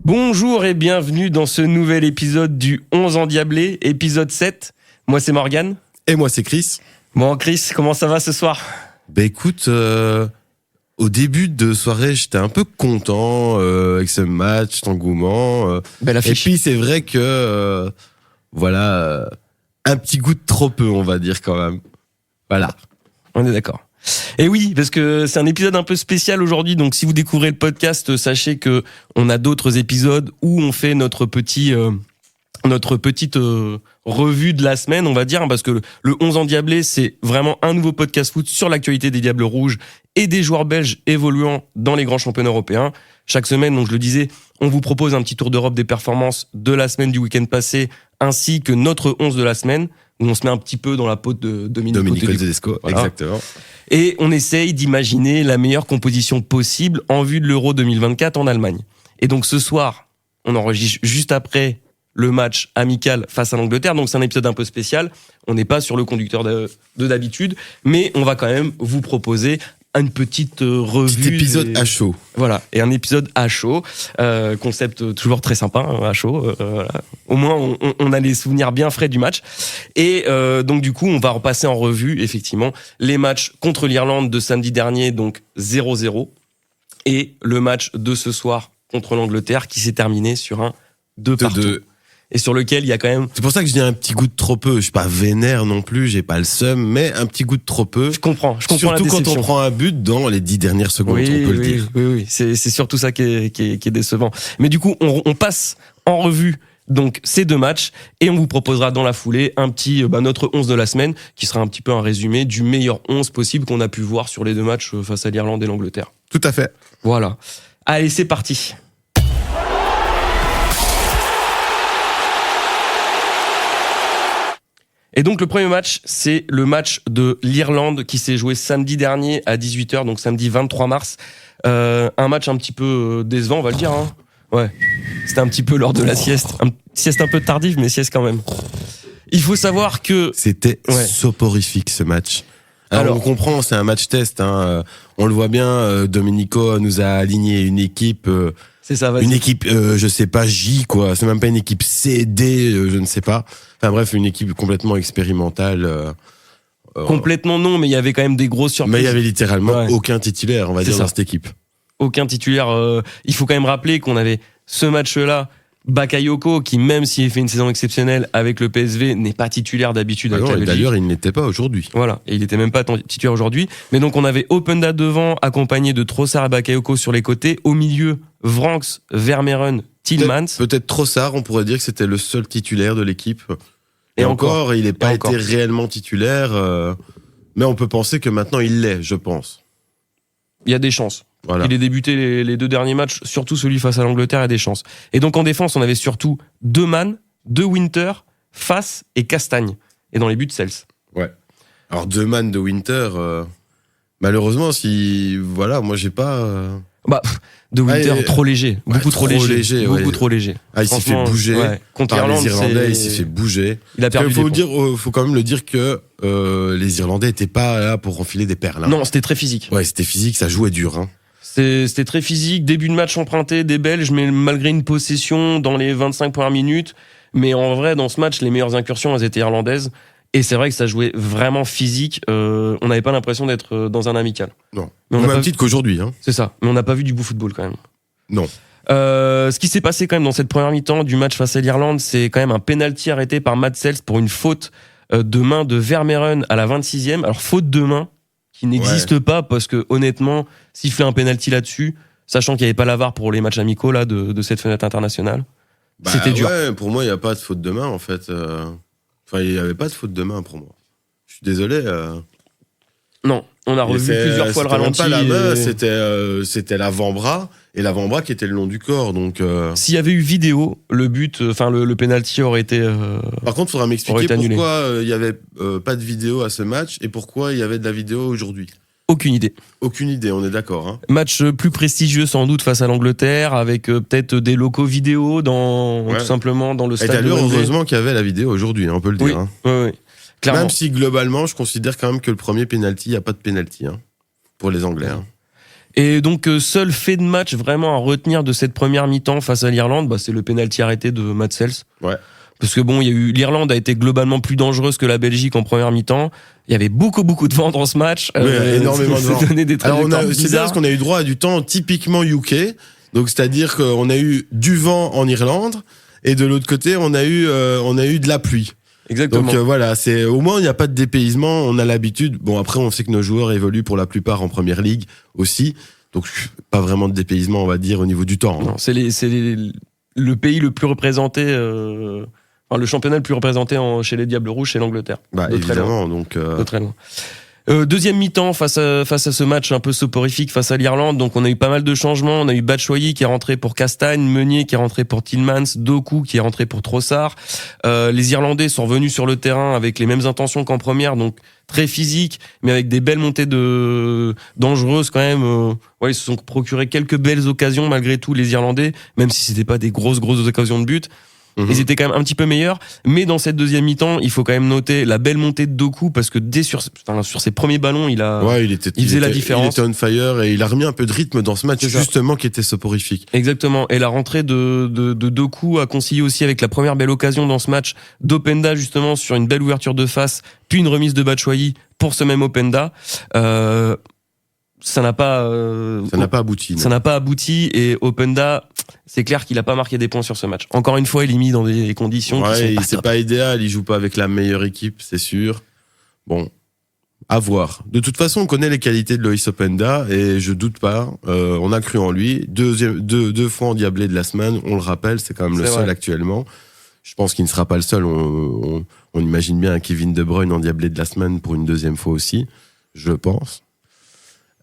Bonjour et bienvenue dans ce nouvel épisode du 11 endiablé, épisode 7. Moi c'est Morgane. Et moi c'est Chris. Bon Chris, comment ça va ce soir ? Bah écoute, au début de soirée j'étais un peu content avec ce match, cet engouement. Belle Et affiche. puis c'est vrai que, un petit goût de trop peu on va dire quand même. Voilà. On est d'accord. Et oui, parce que c'est un épisode un peu spécial aujourd'hui, donc si vous découvrez le podcast, sachez que on a d'autres épisodes où on fait notre petite revue de la semaine, on va dire, parce que le 11 endiablé, c'est vraiment un nouveau podcast foot sur l'actualité des Diables Rouges et des joueurs belges évoluant dans les grands championnats européens. Chaque semaine, donc je le disais, on vous propose un petit tour d'Europe des performances de la semaine du week-end passé, ainsi que notre 11 de la semaine, où on se met un petit peu dans la peau de Domenico Tedesco, voilà. exactement. Et on essaye d'imaginer la meilleure composition possible en vue de l'Euro 2024 en Allemagne. Et donc ce soir, on enregistre juste après le match amical face à l'Angleterre, donc c'est un épisode un peu spécial. On n'est pas sur le conducteur de d'habitude, mais on va quand même vous proposer une petite revue. Petit épisode à chaud. Voilà, et un épisode à chaud, concept toujours très sympa, hein, à chaud. Voilà. Au moins, on a les souvenirs bien frais du match. Et donc du coup, on va repasser en revue, effectivement, les matchs contre l'Irlande de samedi dernier, donc 0-0, et le match de ce soir contre l'Angleterre, qui s'est terminé sur un 2-2. Et sur lequel il y a quand même... C'est pour ça que je dis un petit goût de trop peu. Je suis pas vénère non plus, j'ai pas le seum, mais un petit goût de trop peu. Je comprends Surtout la déception. quand on prend un but dans les 10 dernières secondes, on peut le dire. Oui. C'est surtout ça qui est décevant. Mais du coup, on passe en revue donc ces deux matchs et on vous proposera dans la foulée un petit notre 11 de la semaine qui sera un petit peu un résumé du meilleur 11 possible qu'on a pu voir sur les deux matchs face à l'Irlande et l'Angleterre. Tout à fait. Voilà. Allez, c'est parti. Et donc le premier match, c'est le match de l'Irlande qui s'est joué samedi dernier à 18h, donc samedi 23 mars. Un match un petit peu décevant, on va le dire. Hein. Ouais, c'était un petit peu lors de la sieste. Sieste un peu tardive, mais sieste quand même. Il faut savoir que... C'était soporifique ce match. Alors on comprend, c'est un match test. Hein. On le voit bien, Domenico nous a aligné une équipe... c'est ça, vas-y. Une équipe, je sais pas, J, quoi. C'est même pas une équipe C, D, je ne sais pas. Enfin bref, une équipe complètement expérimentale. Complètement non, mais il y avait quand même des grosses surprises. Mais il y avait littéralement aucun titulaire, on va dire, dans cette équipe. Aucun titulaire. Il faut quand même rappeler qu'on avait ce match-là, Bakayoko, qui même s'il fait une saison exceptionnelle avec le PSV, n'est pas titulaire d'habitude. Ah non, et d'ailleurs, il n'était pas aujourd'hui. Voilà, et il n'était même pas titulaire aujourd'hui. Mais donc on avait Openda devant, accompagné de Trossard et Bakayoko sur les côtés. Au milieu, Vranckx, Vermeeren, Tielemans. Peut-être Trossard, on pourrait dire que c'était le seul titulaire de l'équipe. Et encore, il n'a pas été réellement titulaire. Mais on peut penser que maintenant, il l'est, je pense. Il y a des chances. Voilà. Il est débuté les deux derniers matchs, surtout celui face à l'Angleterre, il y a des chances. Et donc en défense, on avait surtout deux Man, deux Winter, Fass et Castagne. Et dans les buts, Sels. Ouais. Alors deux Man de Winter, malheureusement, moi j'ai pas... de Winter, trop léger. Beaucoup trop léger. Beaucoup trop léger. Ah, il s'est fait bouger. Ouais. Contre par l'Irlande, les Irlandais, il s'est fait bouger. Il a perdu faut quand même le dire que les Irlandais étaient pas là pour enfiler des perles. Hein. Non, c'était très physique. Ouais, c'était physique, ça jouait dur. Hein. C'était très physique. Début de match emprunté des Belges, mais malgré une possession dans les 25 premières minutes. Mais en vrai, dans ce match, les meilleures incursions, elles étaient irlandaises. Et c'est vrai que ça jouait vraiment physique. On n'avait pas l'impression d'être dans un amical. Non. Mais on a même titre qu'aujourd'hui. Hein. C'est ça. Mais on n'a pas vu du beau football quand même. Non. Ce qui s'est passé quand même dans cette première mi-temps du match face à l'Irlande, c'est quand même un penalty arrêté par Mats Sels pour une faute de main de Vermeeren à la 26e. Alors faute de main qui n'existe pas parce que honnêtement, siffler un penalty là-dessus, sachant qu'il n'y avait pas la VAR pour les matchs amicaux là de cette fenêtre internationale, c'était dur. Ouais, pour moi il n'y a pas de faute de main en fait. Enfin il n'y avait pas de faute de main pour moi. Je suis désolé. Non, on a revu plusieurs fois le ralenti. C'était même pas la main, c'était l'avant-bras et l'avant-bras qui était le long du corps. Donc s'il y avait eu vidéo, le penalty aurait été. Par contre, il faudra m'expliquer pourquoi il n'y avait pas de vidéo à ce match et pourquoi il y avait de la vidéo aujourd'hui. Aucune idée. Aucune idée, on est d'accord. Hein. Match plus prestigieux sans doute face à l'Angleterre, avec peut-être des locaux vidéo tout simplement dans le stade. Et d'ailleurs, heureusement qu'il y avait la vidéo aujourd'hui, on peut le dire. Hein. Oui. Clairement. Même si globalement, je considère quand même que le premier penalty, il n'y a pas de penalty pour les Anglais. Hein. Et donc, seul fait de match vraiment à retenir de cette première mi-temps face à l'Irlande, c'est le penalty arrêté de Matt Sells. Ouais. Parce que l'Irlande a été globalement plus dangereuse que la Belgique en première mi-temps. Il y avait beaucoup de vent dans ce match. Énormément de vent. Donné des trajectoires bizarres. C'est bien parce qu'on a eu droit à du temps typiquement UK. Donc, c'est-à-dire qu'on a eu du vent en Irlande et de l'autre côté, on a eu de la pluie. Exactement. Donc voilà, au moins il n'y a pas de dépaysement, on a l'habitude. Bon, après on sait que nos joueurs évoluent pour la plupart en première ligue aussi. Donc pas vraiment de dépaysement, on va dire, au niveau du temps. Non, c'est le pays le plus représenté le championnat le plus représenté chez les Diables Rouges, c'est l'Angleterre. Évidemment, donc de très loin. Deuxième mi-temps face à ce match un peu soporifique face à l'Irlande, donc on a eu pas mal de changements. On a eu Batshuayi qui est rentré pour Castagne, Meunier qui est rentré pour Tillmans, Doku qui est rentré pour Trossard. Les Irlandais sont revenus sur le terrain avec les mêmes intentions qu'en première, donc très physique, mais avec des belles montées dangereuses quand même. Ils se sont procuré quelques belles occasions malgré tout, les Irlandais, même si c'était pas des grosses occasions de but. Ils étaient quand même un petit peu meilleurs, mais dans cette deuxième mi-temps, il faut quand même noter la belle montée de Doku parce que sur ses premiers ballons, il faisait la différence. Il était on fire et il a remis un peu de rythme dans ce match justement qui était soporifique. Exactement. Et la rentrée de Doku a concilié aussi avec la première belle occasion dans ce match d'Openda justement sur une belle ouverture de face, puis une remise de Batshuayi pour ce même Openda. Ça n'a pas abouti. Ça n'a pas abouti et Openda, c'est clair qu'il a pas marqué des points sur ce match. Encore une fois, il est mis dans des conditions qui sont c'est pas idéal, il joue pas avec la meilleure équipe, c'est sûr. Bon, à voir. De toute façon, on connaît les qualités de Loïs Openda et je doute pas, on a cru en lui. Deux fois endiablé de la semaine, on le rappelle, c'est quand même le seul actuellement. Je pense qu'il ne sera pas le seul, on imagine bien un Kevin De Bruyne endiablé de la semaine pour une deuxième fois aussi, je pense.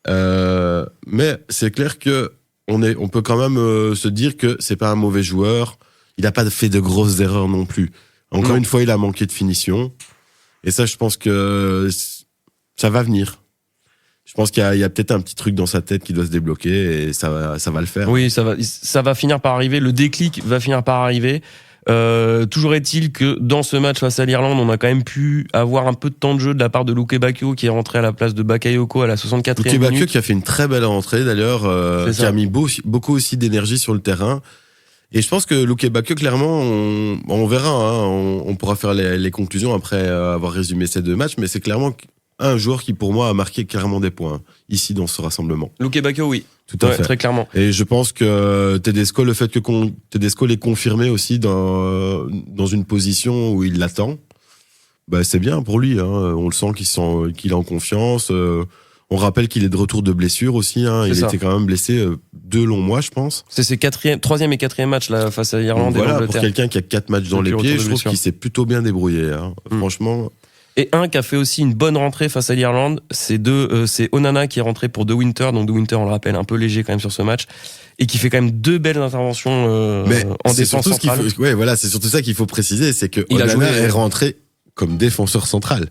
Mais c'est clair que on peut quand même se dire que c'est pas un mauvais joueur. Il a pas fait de grosses erreurs non plus. Encore une fois, il a manqué de finition. Et ça, je pense que ça va venir. Je pense qu'il y a peut-être un petit truc dans sa tête qui doit se débloquer et ça va le faire. Oui, ça va finir par arriver. Le déclic va finir par arriver. Toujours est-il que dans ce match face à l'Irlande, on a quand même pu avoir un peu de temps de jeu de la part de Luke Bakio qui est rentré à la place de Bakayoko à la 64e minute. Luke Bakio qui a fait une très belle rentrée d'ailleurs, qui a mis beaucoup aussi d'énergie sur le terrain. Et je pense que Luke Bakio, clairement, on verra, on pourra faire les conclusions après avoir résumé ces deux matchs, mais c'est clairement un joueur qui pour moi a marqué clairement des points ici dans ce rassemblement. Luke Bakio, oui. Tout à fait. Très clairement. Et je pense que Tedesco, le fait que Tedesco l'ait confirmé aussi dans une position où il l'attend, c'est bien pour lui. On le sent qu'il est en confiance. On rappelle qu'il est de retour de blessure aussi. Il était quand même blessé 2 longs mois, je pense. C'est ses 3e et 4e matchs là, face à l'Irlande et l'Angleterre. Pour quelqu'un qui a 4 matchs dans les pieds, je trouve qu'il s'est plutôt bien débrouillé. Franchement. Et un qui a fait aussi une bonne rentrée face à l'Irlande, c'est Onana qui est rentré pour De Winter. Donc De Winter, on le rappelle, un peu léger quand même sur ce match, et qui fait quand même 2 belles interventions en défense centrale. C'est surtout ça qu'il faut préciser, c'est que Onana est rentré comme défenseur central.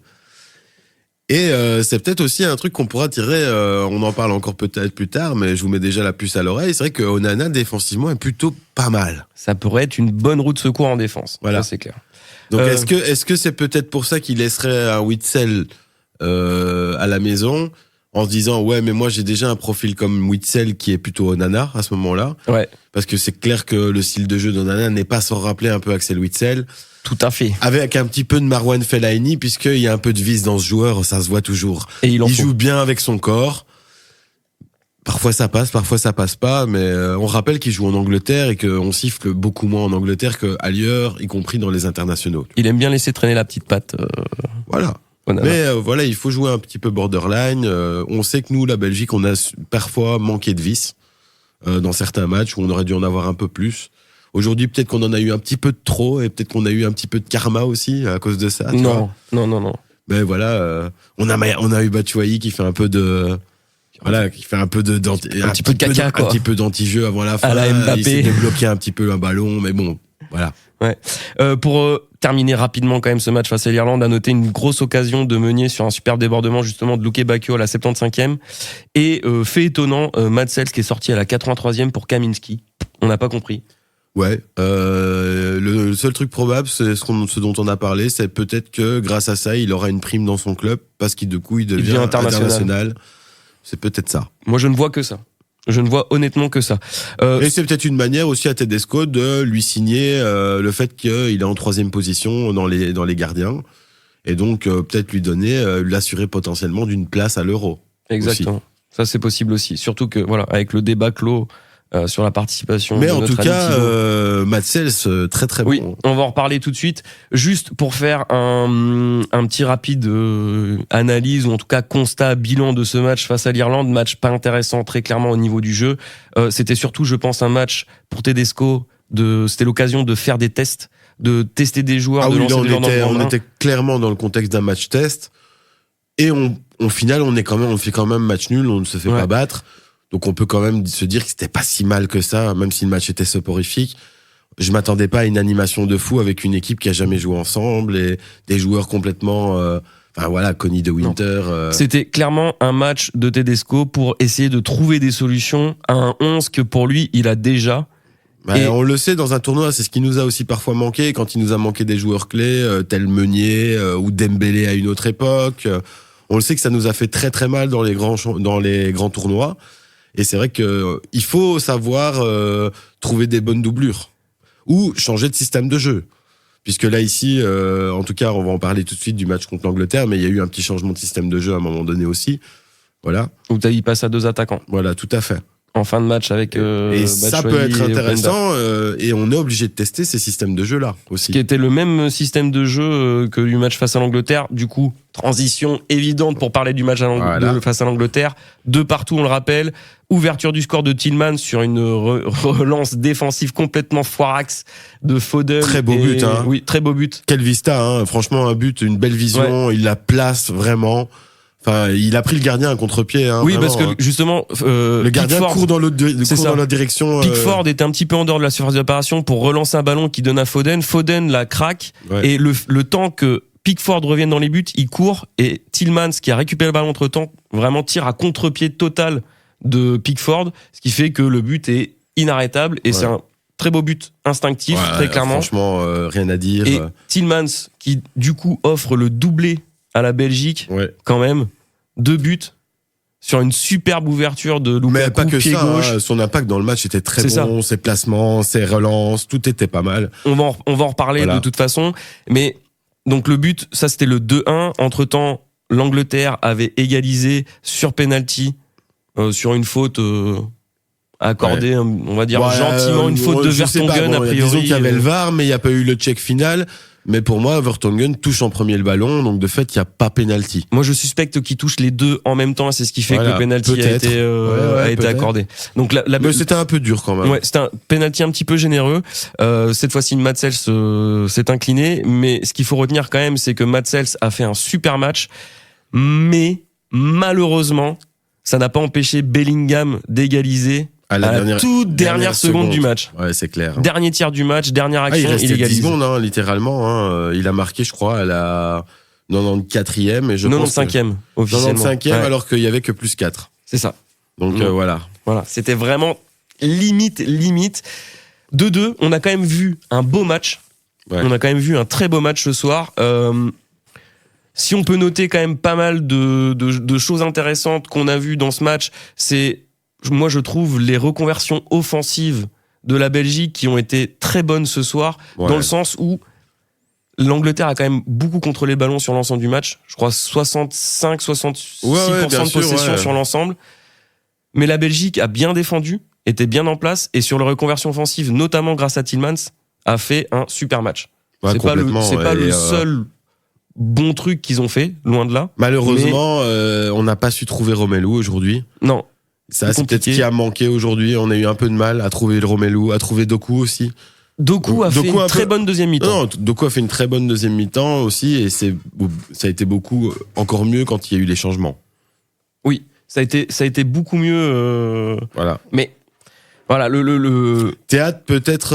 Et c'est peut-être aussi un truc qu'on pourra tirer, on en parle encore peut-être plus tard, mais je vous mets déjà la puce à l'oreille. C'est vrai que Onana défensivement est plutôt pas mal. Ça pourrait être une bonne roue de secours en défense. Voilà, ça, c'est clair. Donc est-ce que c'est peut-être pour ça qu'il laisserait un Witsel à la maison en se disant ouais mais moi j'ai déjà un profil comme Witsel qui est plutôt Onana à ce moment-là. Ouais. Parce que c'est clair que le style de jeu d'Onana n'est pas sans rappeler un peu Axel Witsel. Tout à fait. Avec un petit peu de Marwan Fellaini puisqu'il y a un peu de vis dans ce joueur, ça se voit toujours. Et il joue bien avec son corps. Parfois ça passe, parfois ça passe pas, mais on rappelle qu'il joue en Angleterre et qu'on siffle beaucoup moins en Angleterre qu'ailleurs, y compris dans les internationaux. Il aime bien laisser traîner la petite patte. Voilà. Mais il faut jouer un petit peu borderline. On sait que nous, la Belgique, on a parfois manqué de vis dans certains matchs où on aurait dû en avoir un peu plus. Aujourd'hui, peut-être qu'on en a eu un petit peu de trop et peut-être qu'on a eu un petit peu de karma aussi à cause de ça. Non. Mais voilà, on a eu Batshuayi qui fait un peu de... Voilà, qui fait un petit peu de caca, quoi. Un petit peu d'anti-jeu avant la fin. À la Mbappé. Il s'est débloqué un petit peu un ballon, mais bon, voilà. Ouais. Pour terminer rapidement quand même ce match face à l'Irlande, à noter une grosse occasion de Meunier sur un superbe débordement justement de Luke Bakio à la 75e. Et fait étonnant, Matt Sells qui est sorti à la 83e pour Kaminski. On n'a pas compris. Ouais, le seul truc probable, c'est ce dont on a parlé, c'est peut-être que grâce à ça, il aura une prime dans son club parce qu'il devient international. C'est peut-être ça. Moi, je ne vois que ça. Je ne vois honnêtement que ça. Et c'est peut-être une manière aussi à Tedesco de lui signer le fait qu'il est en 3e position dans les gardiens. Et donc, peut-être lui donner, l'assurer potentiellement d'une place à l'Euro. Exactement. Aussi. Ça, c'est possible aussi. Surtout que, voilà, avec le débat clos sur la participation. Mais de en notre tout ami cas, Thibaut. Mats Sels, très très Oui, bon. on va en reparler tout de suite. Juste pour faire un petit rapide analyse, ou en tout cas constat, bilan de ce match face à l'Irlande. Match pas intéressant, très clairement, au niveau du jeu. C'était surtout, je pense, un match pour Tedesco. C'était l'occasion de faire des tests, de tester des joueurs, de lancer des joueurs dans le on était clairement dans le contexte d'un match test. Et au final, on fait quand même match nul, on ne se fait pas battre. Donc on peut quand même se dire que c'était pas si mal que ça, même si le match était soporifique. Je m'attendais pas à une animation de fou avec une équipe qui a jamais joué ensemble et des joueurs complètement, Connie de Winter. C'était clairement un match de Tedesco pour essayer de trouver des solutions à un 11 que pour lui, il a déjà. Et on le sait, dans un tournoi, c'est ce qui nous a aussi parfois manqué, quand il nous a manqué des joueurs clés, tel Meunier ou Dembélé à une autre époque. On le sait que ça nous a fait très très mal dans les grands tournois. Et c'est vrai que il faut savoir trouver des bonnes doublures ou changer de système de jeu. Puisque là ici, en tout cas, on va en parler tout de suite du match contre l'Angleterre, mais il y a eu un petit changement de système de jeu à un moment donné aussi. Voilà. Où il passe à 2 attaquants. Voilà, tout à fait. En fin de match avec et ça peut être intéressant et on est obligé de tester ces systèmes de jeu là aussi. Qui était le même système de jeu que du match face à l'Angleterre. Du coup, transition évidente pour parler du match face à l'Angleterre. 2 partout, on le rappelle. Ouverture du score de Tillman sur une relance défensive complètement foirax de Foden. Très beau but, hein. Oui, très beau but. Quel vista, hein. Franchement, un but, une belle vision. Il la place vraiment. Enfin, il a pris le gardien à contre-pied. Hein, oui, vraiment, parce que justement, le gardien court dans l'autre direction. Pickford était un petit peu en dehors de la surface d'opération pour relancer un ballon qui donne à Foden. Foden la craque et le temps que Pickford revienne dans les buts, il court et Tillmans, qui a récupéré le ballon entre temps, vraiment tire à contre-pied total de Pickford, ce qui fait que le but est inarrêtable et c'est un très beau but instinctif, très clairement. Franchement, rien à dire. Et Tillmans qui du coup offre le doublé à la Belgique, quand même, 2 buts sur une superbe ouverture de Lukaku, mais pas que pied ça, gauche. Hein, son impact dans le match était très bon, ses placements, ses relances, tout était pas mal. On va en reparler de toute façon, mais donc le but, ça c'était le 2-1. Entre-temps, l'Angleterre avait égalisé sur penalty, sur une faute accordée, on va dire gentiment, une faute de Vertonghen a priori. Disons qu'il y avait le VAR, mais il n'y a pas eu le check final. Mais pour moi, Vertonghen touche en premier le ballon, donc de fait, il n'y a pas penalty. Moi, je suspecte qu'il touche les deux en même temps, et c'est ce qui fait que le penalty a été accordé. Donc mais c'était un peu dur quand même. Ouais, c'était un penalty un petit peu généreux. Cette fois-ci, Mats Sels s'est incliné, mais ce qu'il faut retenir quand même, c'est que Mats Sels a fait un super match, mais malheureusement, ça n'a pas empêché Bellingham d'égaliser à la toute dernière seconde du match. Ouais, c'est clair. Dernier tiers du match, dernière action, il égalise. 10 secondes, hein, littéralement. Hein. Il a marqué, je crois, à la 94e et je pense 95e, officiellement. 95e, alors qu'il y avait que plus 4. C'est ça. Donc voilà. Voilà, c'était vraiment limite. 2-2, on a quand même vu un beau match. Ouais. On a quand même vu un très beau match ce soir. Si on peut noter quand même pas mal de choses intéressantes qu'on a vues dans ce match, c'est, moi je trouve, les reconversions offensives de la Belgique qui ont été très bonnes ce soir, dans le sens où l'Angleterre a quand même beaucoup contrôlé le ballon sur l'ensemble du match. Je crois 65-66% de possession sur l'ensemble. Mais la Belgique a bien défendu, était bien en place, et sur la reconversion offensive, notamment grâce à Tillmans, a fait un super match. Ouais, c'est pas le seul bon truc qu'ils ont fait, loin de là. Malheureusement, on n'a pas su trouver Romelu aujourd'hui. Non. Ça, c'est peut-être ce qui a manqué aujourd'hui. On a eu un peu de mal à trouver le Romelu, à trouver Doku aussi. Doku a fait une très bonne deuxième mi-temps. Non, Doku a fait une très bonne deuxième mi-temps aussi, et ça a été encore mieux quand il y a eu les changements. Oui, ça a été beaucoup mieux. Voilà. Mais voilà, le Théâtre, peut-être,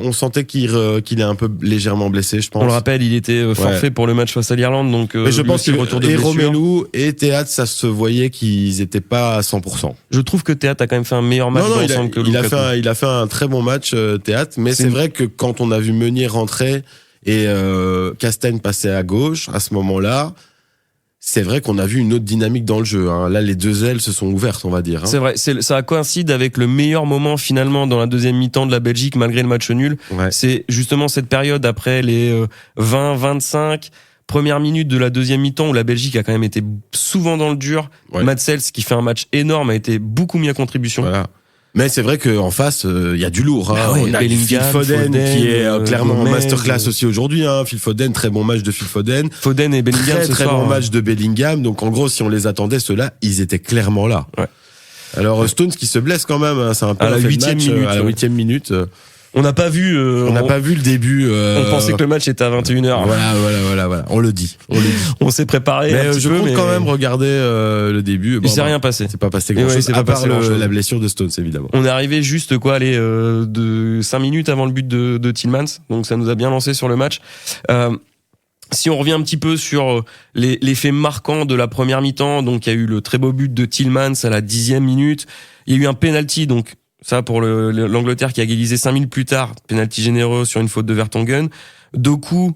on sentait qu'il est un peu légèrement blessé, je pense. On le rappelle, il était forfait pour le match face à l'Irlande, donc. Mais je pense que retour de Romelu et Théâtre, ça se voyait qu'ils étaient pas à 100%. Je trouve que Théâtre a quand même fait un meilleur match d'ensemble que Lukaku. Il a fait un très bon match, Théâtre, mais c'est vrai que quand on a vu Meunier rentrer et Castagne passer à gauche, à ce moment-là, c'est vrai qu'on a vu une autre dynamique dans le jeu. Hein. Là, les deux ailes se sont ouvertes, on va dire. Hein. C'est vrai, ça coïncide avec le meilleur moment finalement dans la deuxième mi-temps de la Belgique malgré le match nul. Ouais. C'est justement cette période après les 20-25 premières minutes de la deuxième mi-temps où la Belgique a quand même été souvent dans le dur. Ouais. Matsels, qui fait un match énorme, a été beaucoup mis à contribution. Voilà. Mais c'est vrai qu'en face, il y a du lourd. Hein. Ah ouais, on a Bellingham, Phil Foden qui est clairement en Gomez, masterclass aussi aujourd'hui. Hein. Phil Foden, très bon match de Phil Foden. Foden et Bellingham Très ce très soir, bon match de Bellingham. Donc en gros, si on les attendait, ceux-là, ils étaient clairement là. Ouais. Alors Stones qui se blesse quand même, hein. C'est un peu À la fait de 8e match, minute, à la ouais. 8e minute. On n'a pas vu. On n'a pas vu le début. On pensait que le match était à 21h. Voilà. On le dit. On s'est préparé. Mais un petit je peu, compte mais quand même regarder le début. il s'est rien passé. C'est pas passé Et ouais, grand-chose. c'est pas À part passé grand-chose. la blessure de Stones, évidemment. On est arrivé juste de 5 minutes avant le but de Tielemans, donc ça nous a bien lancé sur le match. Si on revient un petit peu sur les faits marquants de la première mi-temps, donc il y a eu le très beau but de Tielemans à la 10e minute. Il y a eu un penalty, donc ça pour l'Angleterre qui a égalisé 5 minutes plus tard, penalty généreux sur une faute de Vertonghen. Doku,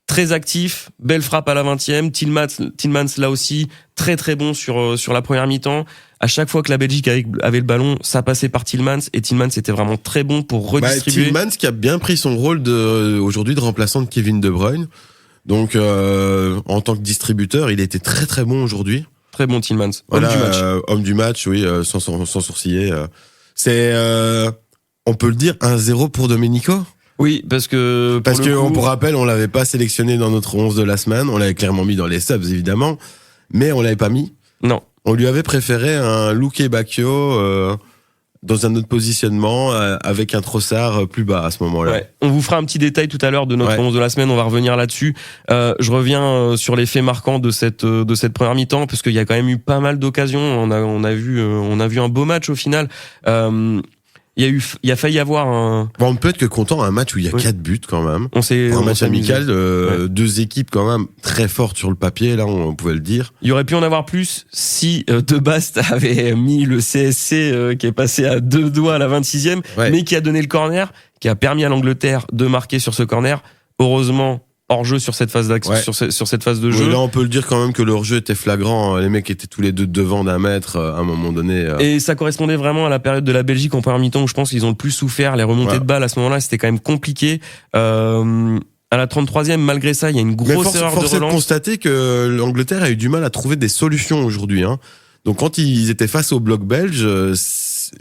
très actif, belle frappe à la 20e. Tielemans là aussi très très bon sur la première mi-temps. À chaque fois que la Belgique avait le ballon, ça passait par Tielemans et Tielemans était vraiment très bon pour redistribuer. Tielemans qui a bien pris son rôle aujourd'hui de remplaçant de Kevin De Bruyne. Donc en tant que distributeur, il était très très bon aujourd'hui. Très bon Tielemans. Voilà, Homme du match. Homme du match, oui, sans sourciller. C'est on peut le dire 1-0 pour Domenico. Oui, parce que Pour rappel, on l'avait pas sélectionné dans notre 11 de la semaine, on l'avait clairement mis dans les subs évidemment, mais on l'avait pas mis. Non. On lui avait préféré un Luke Bacchio dans un autre positionnement avec un Trossard plus bas à ce moment-là. Ouais. On vous fera un petit détail tout à l'heure de notre 11 de la semaine, on va revenir là-dessus. Je reviens sur les faits marquants de cette première mi-temps parce qu'il y a quand même eu pas mal d'occasions. On a vu un beau match au final. Il a failli y avoir un. Bon, on peut être que content un match où il y a 4 buts quand même. Un match amical, deux équipes quand même très fortes sur le papier, là on pouvait le dire. Il y aurait pu en avoir plus si De Bast avait mis le CSC qui est passé à 2 doigts à la 26e, mais qui a donné le corner, qui a permis à l'Angleterre de marquer sur ce corner. Heureusement, hors-jeu sur cette phase d'action, sur cette phase de jeu. Là, on peut le dire quand même que le hors-jeu était flagrant. Les mecs étaient tous les deux devant d'un mètre à un moment donné. Et ça correspondait vraiment à la période de la Belgique en première mi-temps où je pense qu'ils ont le plus souffert. Les remontées de balles à ce moment-là, c'était quand même compliqué. À la 33e, malgré ça, il y a une grosse erreur de relance. Force est de constater que l'Angleterre a eu du mal à trouver des solutions aujourd'hui. Hein. Donc quand ils étaient face au bloc belge,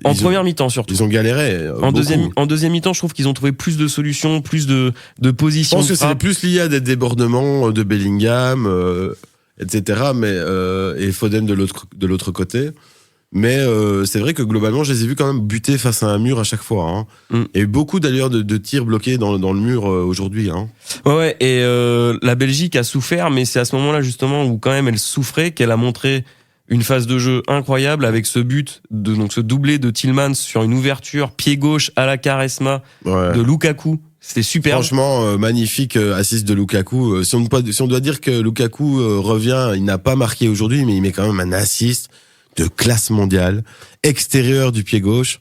première mi-temps surtout. Ils ont galéré. En deuxième mi-temps, je trouve qu'ils ont trouvé plus de solutions, plus de positions. Je pense que c'est plus lié à des débordements de Bellingham, etc. Et Foden de l'autre côté. Mais c'est vrai que globalement, je les ai vus quand même buter face à un mur à chaque fois. Hein. Il y a eu beaucoup d'ailleurs de tirs bloqués dans le mur aujourd'hui. Hein. Ouais. Et la Belgique a souffert, mais c'est à ce moment-là justement où quand même elle souffrait qu'elle a montré une phase de jeu incroyable avec ce but, donc ce doublé de Tielemans sur une ouverture pied gauche à la Quaresma de Lukaku. C'était super. Franchement, magnifique assist de Lukaku. Si on doit dire que Lukaku revient, il n'a pas marqué aujourd'hui, mais il met quand même un assist de classe mondiale, extérieur du pied gauche.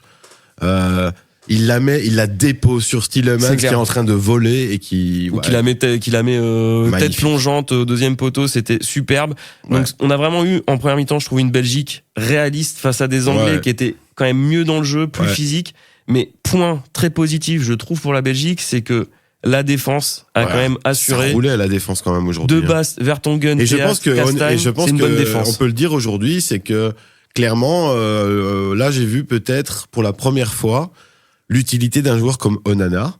Il la dépose sur Tielemans qui est en train de voler et qui la met tête plongeante au deuxième poteau, c'était superbe. Donc on a vraiment eu en première mi-temps, je trouve, une Belgique réaliste face à des Anglais qui étaient quand même mieux dans le jeu, plus physique. Mais point très positif, je trouve, pour la Belgique, c'est que la défense a quand même assuré. Ça roulait à la défense quand même aujourd'hui. De Bast, Vertonghen, et je pense que c'est une bonne défense. On peut le dire aujourd'hui, c'est que clairement, là j'ai vu peut-être pour la première fois l'utilité d'un joueur comme Onana,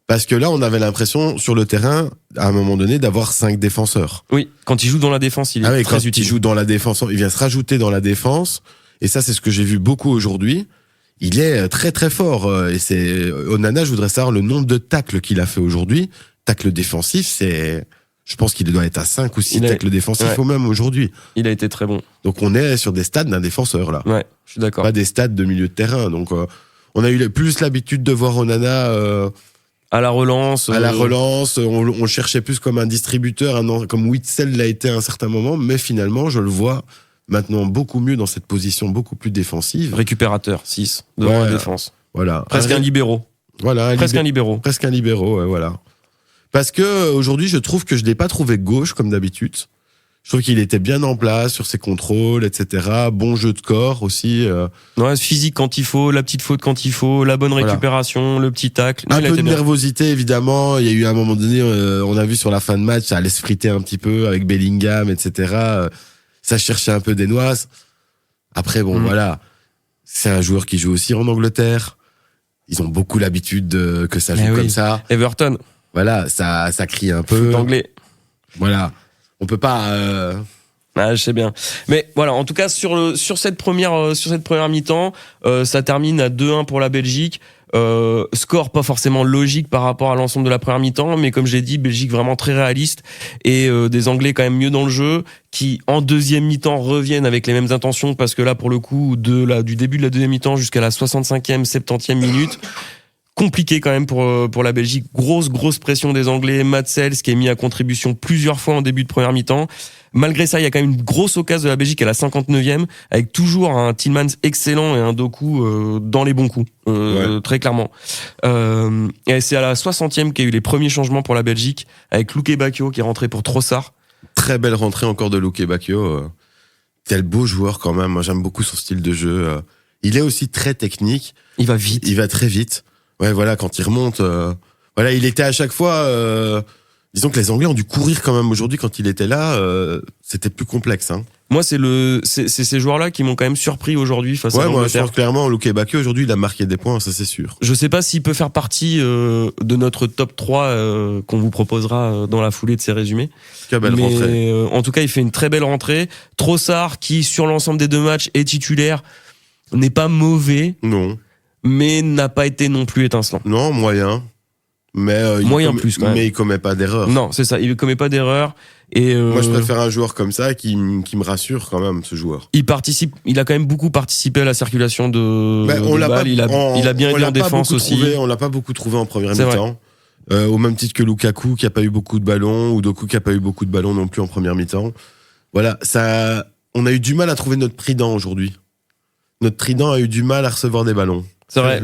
parce que là on avait l'impression sur le terrain à un moment donné d'avoir 5 défenseurs. Oui, quand il joue dans la défense, il est très utile. Quand il joue dans la défense, il vient se rajouter dans la défense, et ça c'est ce que j'ai vu beaucoup aujourd'hui. Il est très très fort, et c'est Onana, je voudrais savoir le nombre de tacles qu'il a fait aujourd'hui. Tacle défensif, je pense qu'il doit être à 5 ou 6 tacles défensifs au même aujourd'hui. Il a été très bon. Donc on est sur des stades d'un défenseur là. Ouais, je suis d'accord. Pas des stades de milieu de terrain. Donc on a eu plus l'habitude de voir Onana à la relance. On cherchait plus comme un distributeur, comme Witsel l'a été à un certain moment, mais finalement je le vois maintenant beaucoup mieux dans cette position, beaucoup plus défensive. Récupérateur, 6 devant la défense. Voilà. Presque un libéro. Voilà. Presque un libéro. Presque un libéro, voilà. Parce que aujourd'hui, je trouve que je l'ai pas trouvé gauche comme d'habitude. Je trouve qu'il était bien en place sur ses contrôles, etc. Bon jeu de corps aussi. Ouais, physique quand il faut, la petite faute quand il faut, la bonne récupération, le petit tacle. Un peu de nervosité, évidemment. Il y a eu un moment donné, on a vu sur la fin de match, ça allait se friter un petit peu avec Bellingham, etc. Ça cherchait un peu des noises. Après, voilà. C'est un joueur qui joue aussi en Angleterre. Ils ont beaucoup l'habitude que ça joue comme ça. Everton. Voilà, ça crie un peu. Foot anglais. Voilà. On peut pas. Je sais bien. Mais voilà, en tout cas sur cette première mi-temps, ça termine à 2-1 pour la Belgique. Score pas forcément logique par rapport à l'ensemble de la première mi-temps, mais comme je l'ai dit, Belgique vraiment très réaliste et des Anglais quand même mieux dans le jeu, qui en deuxième mi-temps reviennent avec les mêmes intentions, parce que là pour le coup du début de la deuxième mi-temps jusqu'à la 65e, 70e minute, compliqué quand même pour la Belgique. Grosse pression des Anglais. Mats Sels qui est mis à contribution plusieurs fois en début de première mi-temps. Malgré ça, il y a quand même une grosse occasion de la Belgique à la 59e, avec toujours un Tielemans excellent et un Doku dans les bons coups, très clairement. Et c'est à la 60e qu'il y a eu les premiers changements pour la Belgique, avec Luke Bacchio qui est rentré pour Trossard. Très belle rentrée encore de Luke Bacchio. Quel beau joueur quand même. Moi, j'aime beaucoup son style de jeu. Il est aussi très technique. Il va vite. Il va très vite. Ouais, voilà, quand il remonte, voilà, il était à chaque fois. Disons que les Anglais ont dû courir quand même aujourd'hui quand il était là. C'était plus complexe. Hein. Moi, c'est ces joueurs-là qui m'ont quand même surpris aujourd'hui face à l'Angleterre. Moi, je pense clairement, Luke Bacchio aujourd'hui, il a marqué des points, ça c'est sûr. Je sais pas s'il peut faire partie de notre top 3 qu'on vous proposera dans la foulée de ces résumés. Quelle belle rentrée. En tout cas, il fait une très belle rentrée. Trossard, qui sur l'ensemble des 2 matchs est titulaire, n'est pas mauvais. Non. Mais n'a pas été non plus étincelant. Non, moyen. Mais plus quand même. Mais il commet pas d'erreur. Non, c'est ça, il commet pas d'erreur. Et moi, je préfère un joueur comme ça qui me rassure quand même, ce joueur. Il a quand même beaucoup participé à la circulation de balles. Il a bien aidé en défense aussi. On l'a pas beaucoup trouvé en première mi-temps. Au même titre que Lukaku qui a pas eu beaucoup de ballons, ou Doku qui a pas eu beaucoup de ballons non plus en première mi-temps. Voilà, on a eu du mal à trouver notre trident aujourd'hui. Notre trident a eu du mal à recevoir des ballons. C'est vrai.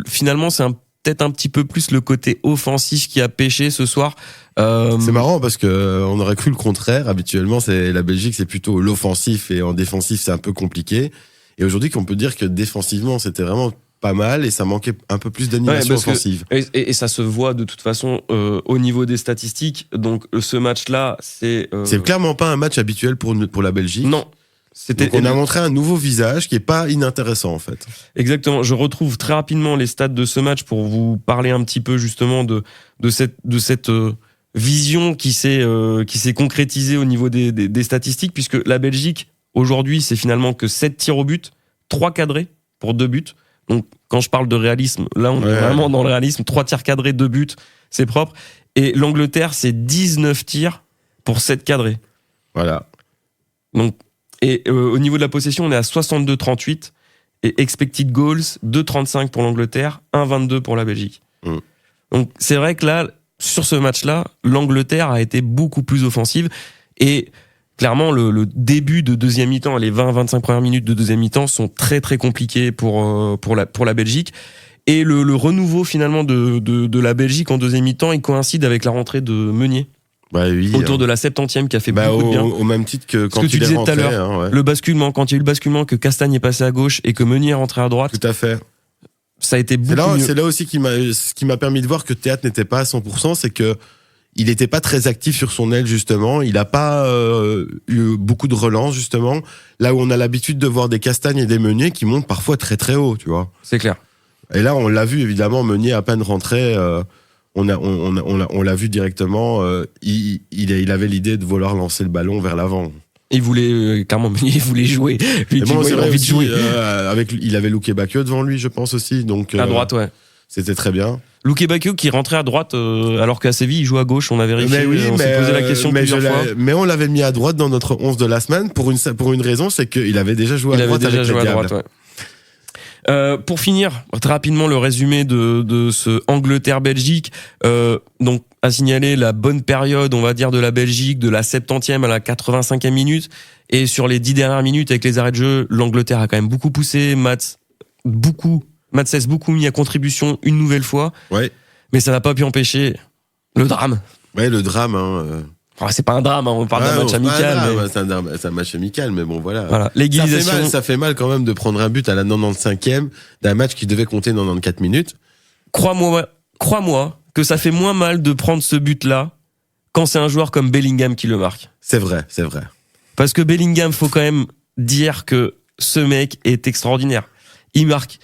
Finalement, c'est peut-être un petit peu plus le côté offensif qui a pêché ce soir. C'est marrant parce que on aurait cru le contraire. Habituellement, la Belgique, c'est plutôt l'offensif, et en défensif, c'est un peu compliqué. Et aujourd'hui, on peut dire que défensivement, c'était vraiment pas mal et ça manquait un peu plus d'animation offensive. Et ça se voit de toute façon au niveau des statistiques. Donc ce match-là, c'est clairement pas un match habituel pour la Belgique. Non. Donc on a montré un nouveau visage qui est pas inintéressant en fait. Exactement. Je retrouve très rapidement les stats de ce match pour vous parler un petit peu justement de cette vision qui s'est concrétisée au niveau des statistiques, puisque la Belgique aujourd'hui c'est finalement que 7 tirs au but, 3 cadrés pour 2 buts. Donc quand je parle de réalisme, là on est vraiment dans le réalisme. 3 tirs cadrés, 2 buts, c'est propre. Et l'Angleterre c'est 19 tirs pour 7 cadrés. Voilà. Donc et au niveau de la possession, on est à 62-38 et expected goals 2,35 pour l'Angleterre, 1,22 pour la Belgique. Donc c'est vrai que là, sur ce match-là, l'Angleterre a été beaucoup plus offensive et clairement le début de deuxième mi-temps, les 20-25 premières minutes de deuxième mi-temps sont très très compliquées pour la Belgique. Et le renouveau finalement de la Belgique en deuxième mi-temps, il coïncide avec la rentrée de Meunier. Bah oui, autour de la 70e qui a fait beaucoup de bien. Au même titre que quand tu disais tout à l'heure, hein, le basculement, quand il y a eu le basculement, que Castagne est passé à gauche et que Meunier est rentré à droite. Tout à fait. Ça a été beaucoup mieux. C'est là aussi ce qui m'a permis de voir que Théâtre n'était pas à 100%, c'est que il n'était pas très actif sur son aile justement. Il n'a pas eu beaucoup de relance justement. Là où on a l'habitude de voir des Castagnes et des Meunier qui montent parfois très très haut, tu vois. C'est clair. Et là, on l'a vu évidemment, Meunier à peine rentré. On l'a vu directement. Il avait l'idée de vouloir lancer le ballon vers l'avant. Il voulait clairement, il voulait jouer. Il avait envie de jouer. Il avait Luke Bacchio devant lui, je pense aussi. Donc à droite, ouais. C'était très bien. Luke Bacchio qui rentrait à droite alors qu'à Séville il joue à gauche. On a vérifié. On s'est posé la question plusieurs fois. Mais on l'avait mis à droite dans notre 11 de la semaine pour une raison, c'est qu'il avait déjà joué à droite avec les Diables. Ouais. Pour finir très rapidement le résumé de ce Angleterre-Belgique, donc à signaler la bonne période on va dire de la Belgique de la 70e à la 85e minute, et sur les 10 dernières minutes avec les arrêts de jeu l'Angleterre a quand même beaucoup poussé, Mats Sels beaucoup mis à contribution une nouvelle fois, ouais. Mais ça n'a pas pu empêcher le drame. Ouais, le drame Enfin, c'est pas un drame, hein, on parle d'un match amical. C'est un match amical, mais bon, voilà. L'égalisation. Ça fait mal quand même de prendre un but à la 95e d'un match qui devait compter 94 minutes. Crois-moi que ça fait moins mal de prendre ce but-là quand c'est un joueur comme Bellingham qui le marque. C'est vrai. Parce que Bellingham, faut quand même dire que ce mec est extraordinaire. Il marque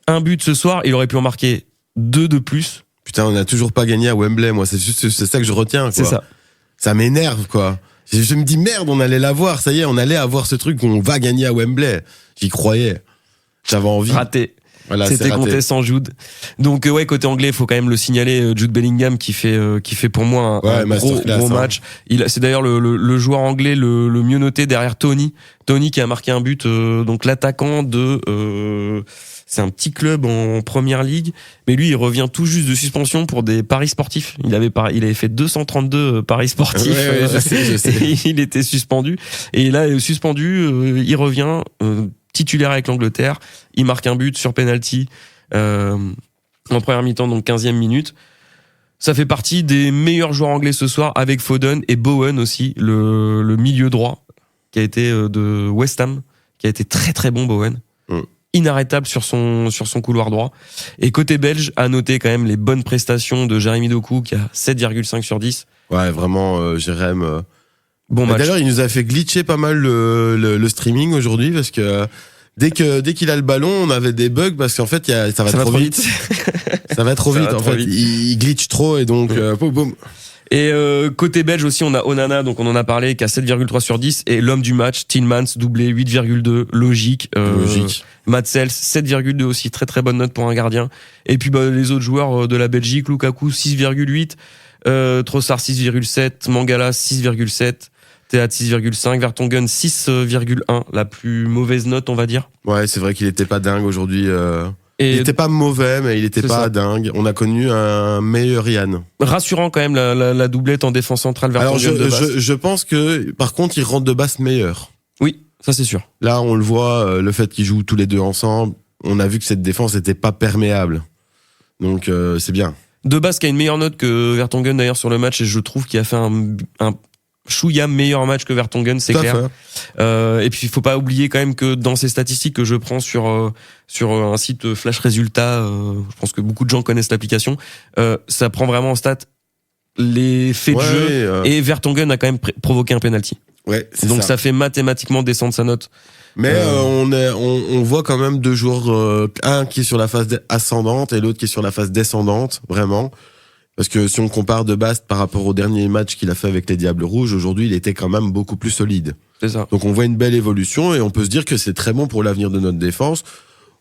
un but ce soir, il aurait pu en marquer 2 de plus. Putain, on n'a toujours pas gagné à Wembley, moi, c'est ça que je retiens, quoi. C'est ça. Ça m'énerve, quoi. Je me dis, merde, on allait l'avoir, ça y est, on allait avoir ce truc où on va gagner à Wembley. J'y croyais. J'avais envie. Raté. Voilà, c'était compté sans Jude. Donc côté anglais, il faut quand même le signaler, Jude Bellingham qui fait pour moi un gros match. C'est d'ailleurs le joueur anglais le mieux noté derrière Tony qui a marqué un but, donc l'attaquant c'est un petit club en première ligue, mais lui il revient tout juste de suspension pour des paris sportifs. Il avait fait 232 paris sportifs. Je sais. Il était suspendu et là suspendu, il revient titulaire avec l'Angleterre, il marque un but sur penalty en première mi-temps, donc 15e minute. Ça fait partie des meilleurs joueurs anglais ce soir, avec Foden et Bowen aussi, le milieu droit qui a été de West Ham, qui a été très très bon, Bowen. Inarrêtable sur son couloir droit. Et côté belge, à noter quand même les bonnes prestations de Jérémy Doku qui a 7,5 sur 10. Ouais, vraiment, Jérém. Bon match. D'ailleurs, il nous a fait glitcher pas mal le streaming aujourd'hui parce que dès qu'il a le ballon, on avait des bugs parce qu'en fait, ça va trop vite. Ça va trop vite, en fait. Il glitch trop et donc, boum. Et côté belge aussi, on a Onana, donc on en a parlé, qui a 7,3 sur 10, et l'homme du match, Tielemans, doublé, 8,2, logique. Matsels, 7,2 aussi, très très bonne note pour un gardien. Et puis les autres joueurs de la Belgique, Lukaku, 6,8, Trossard, 6,7, Mangala, 6,7, Théâtre, 6,5, Vertonghen, 6,1, la plus mauvaise note, on va dire. Ouais, c'est vrai qu'il était pas dingue aujourd'hui. Il était pas mauvais, mais il était pas dingue. On a connu un meilleur Yann. Rassurant quand même la doublette en défense centrale Vertonghen. Alors je pense que par contre il rentre de basse meilleur. Oui, ça c'est sûr. Là on le voit, le fait qu'ils jouent tous les deux ensemble, on a vu que cette défense était pas perméable. Donc c'est bien. De base qui a une meilleure note que Vertonghen d'ailleurs sur le match, et je trouve qu'il a fait un chouïa meilleur match que Vertonghen, c'est clair. Et puis il faut pas oublier quand même que dans ces statistiques que je prends sur un site Flash Résultats, je pense que beaucoup de gens connaissent l'application, ça prend vraiment en stat les faits de jeu, et Vertonghen a quand même provoqué un penalty. Ouais, donc ça fait mathématiquement descendre sa note. Mais on voit quand même deux joueurs, un qui est sur la phase ascendante et l'autre qui est sur la phase descendante, vraiment. Parce que si on compare de Bast par rapport au dernier match qu'il a fait avec les Diables Rouges, aujourd'hui, il était quand même beaucoup plus solide. C'est ça. Donc on voit une belle évolution et on peut se dire que c'est très bon pour l'avenir de notre défense.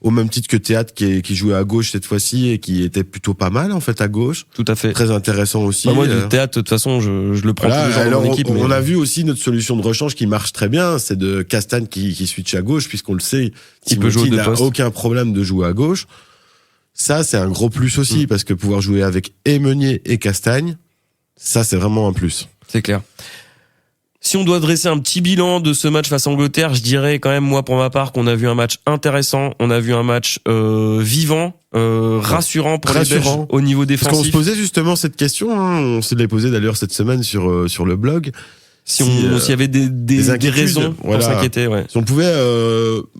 Au même titre que Théâtre qui jouait à gauche cette fois-ci et qui était plutôt pas mal en fait à gauche. Tout à fait. Très intéressant aussi. Moi, le Théâtre, de toute façon, je le prends tous les jours dans mon équipe. On a vu aussi notre solution de rechange qui marche très bien, c'est de Castagne qui switch à gauche, puisqu'on le sait, Timothy n'a aucun problème de jouer à gauche. Ça, c'est un gros plus aussi, parce que pouvoir jouer avec et Meunier et Castagne, ça, c'est vraiment un plus. C'est clair. Si on doit dresser un petit bilan de ce match face à Angleterre, je dirais quand même, moi, pour ma part, qu'on a vu un match intéressant, on a vu un match vivant, rassurant pour les Belges au niveau défensif. Parce qu'on se posait justement cette question, hein, on se l'est posé d'ailleurs cette semaine sur le blog. S'il y avait des raisons pour s'inquiéter, ouais. Si on pouvait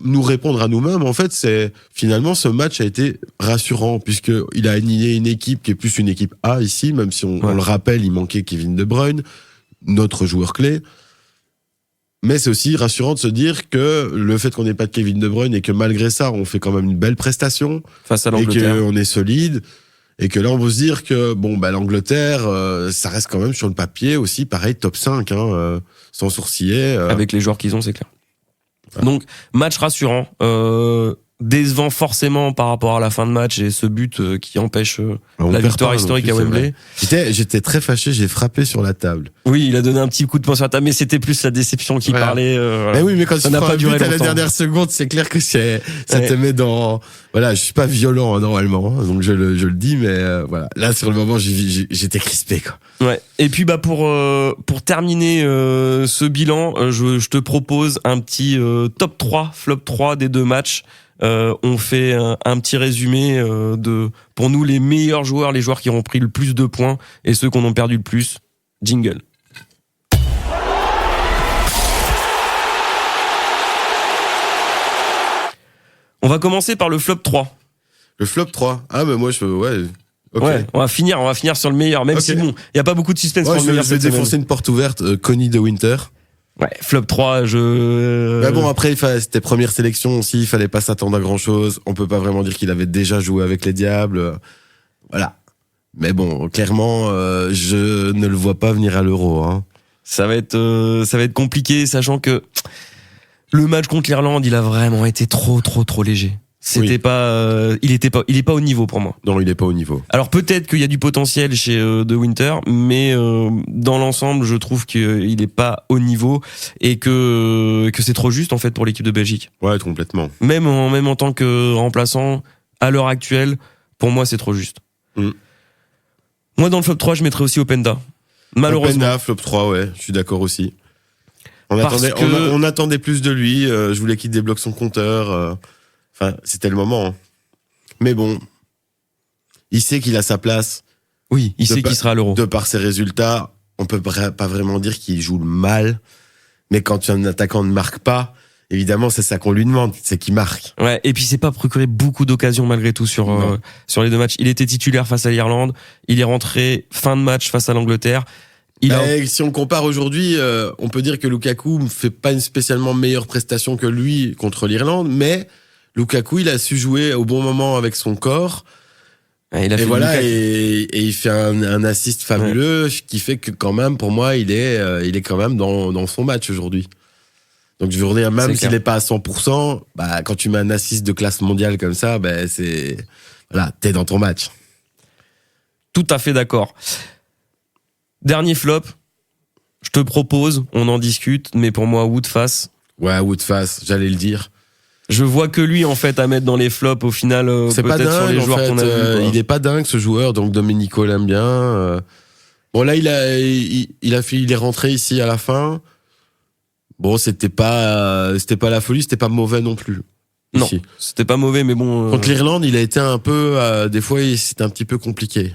nous répondre à nous-mêmes, en fait, c'est finalement ce match a été rassurant puisque il a aligné une équipe qui est plus une équipe A ici, même si on le rappelle, il manquait Kevin De Bruyne, notre joueur clé. Mais c'est aussi rassurant de se dire que le fait qu'on n'ait pas de Kevin De Bruyne et que malgré ça, on fait quand même une belle prestation face à l'Angleterre, et qu'on est solide. Et que là, on peut se dire que l'Angleterre, ça reste quand même sur le papier aussi, pareil, top 5, sans sourciller. Avec les joueurs qu'ils ont, c'est clair. Ouais. Donc, match rassurant, décevant forcément par rapport à la fin de match et ce but qui empêche la victoire historique à Wembley. J'étais très fâché, j'ai frappé sur la table. Oui, il a donné un petit coup de poing sur la table, mais c'était plus la déception qui parlait. Mais oui, mais quand ça tu n'a pas duré à la longtemps. dernière seconde, c'est clair que ça te met dans... Voilà, je suis pas violent normalement, donc je le dis, mais voilà. Là, sur le moment, j'étais crispé, quoi. Ouais. Et puis pour terminer ce bilan, je te propose un petit top 3, flop 3 des deux matchs. On fait un petit résumé pour nous, les meilleurs joueurs, les joueurs qui ont pris le plus de points et ceux qu'on ont perdu le plus. Jingle. On va commencer par le flop 3. Le flop 3. Ah, mais moi, ouais. Okay. Ouais, on va finir sur le meilleur, même si bon, il y a pas beaucoup de suspense pour le meilleur. Je vais défoncer une porte ouverte, Connie de Winter. Ouais, flop 3, Mais bon, après, c'était première sélection aussi, il fallait pas s'attendre à grand chose. On peut pas vraiment dire qu'il avait déjà joué avec les Diables. Voilà. Mais bon, clairement, je ne le vois pas venir à l'Euro, hein. Ça va être compliqué, sachant que le match contre l'Irlande, il a vraiment été trop léger. C'était pas, il est pas au niveau pour moi. Non, il est pas au niveau. Alors peut-être qu'il y a du potentiel chez De Winter, mais dans l'ensemble, je trouve qu'il est pas au niveau et que c'est trop juste en fait pour l'équipe de Belgique. Ouais, complètement. Même en tant que remplaçant, à l'heure actuelle, pour moi, c'est trop juste. Moi, dans le flop 3, je mettrais aussi Openda. Malheureusement. Openda, flop 3, ouais, je suis d'accord aussi. On attendait plus de lui. Je voulais qu'il débloque son compteur. Enfin, c'était le moment. Hein. Mais bon, il sait qu'il a sa place. Oui, il sait qu'il sera à l'Euro. De par ses résultats, on peut pas vraiment dire qu'il joue mal. Mais quand un attaquant ne marque pas, évidemment, c'est ça qu'on lui demande, c'est qu'il marque. Ouais, et puis c'est pas procuré beaucoup d'occasions malgré tout sur les deux matchs. Il était titulaire face à l'Irlande, il est rentré fin de match face à l'Angleterre. Si on compare aujourd'hui, on peut dire que Lukaku ne fait pas une spécialement meilleure prestation que lui contre l'Irlande, mais Lukaku, il a su jouer au bon moment avec son corps. Et il fait un assist fabuleux qui fait que quand même, pour moi, il est quand même dans son match aujourd'hui. Donc je veux dire, même s'il n'est pas à 100%, quand tu mets un assist de classe mondiale comme ça, t'es dans ton match. Tout à fait d'accord. Dernier flop, je te propose, on en discute, mais pour moi, Woodface. Ouais, Woodface, j'allais le dire. Je vois que lui, en fait, à mettre dans les flops, au final, c'est peut-être pas dingue, sur les joueurs qu'on a vus. Il est pas dingue, ce joueur, donc Domenico l'aime bien. Bon, là, il est rentré ici à la fin. Bon, c'était pas la folie, c'était pas mauvais non plus. Non, c'était pas mauvais, mais bon. Contre l'Irlande, il a été un peu, des fois, c'était un petit peu compliqué.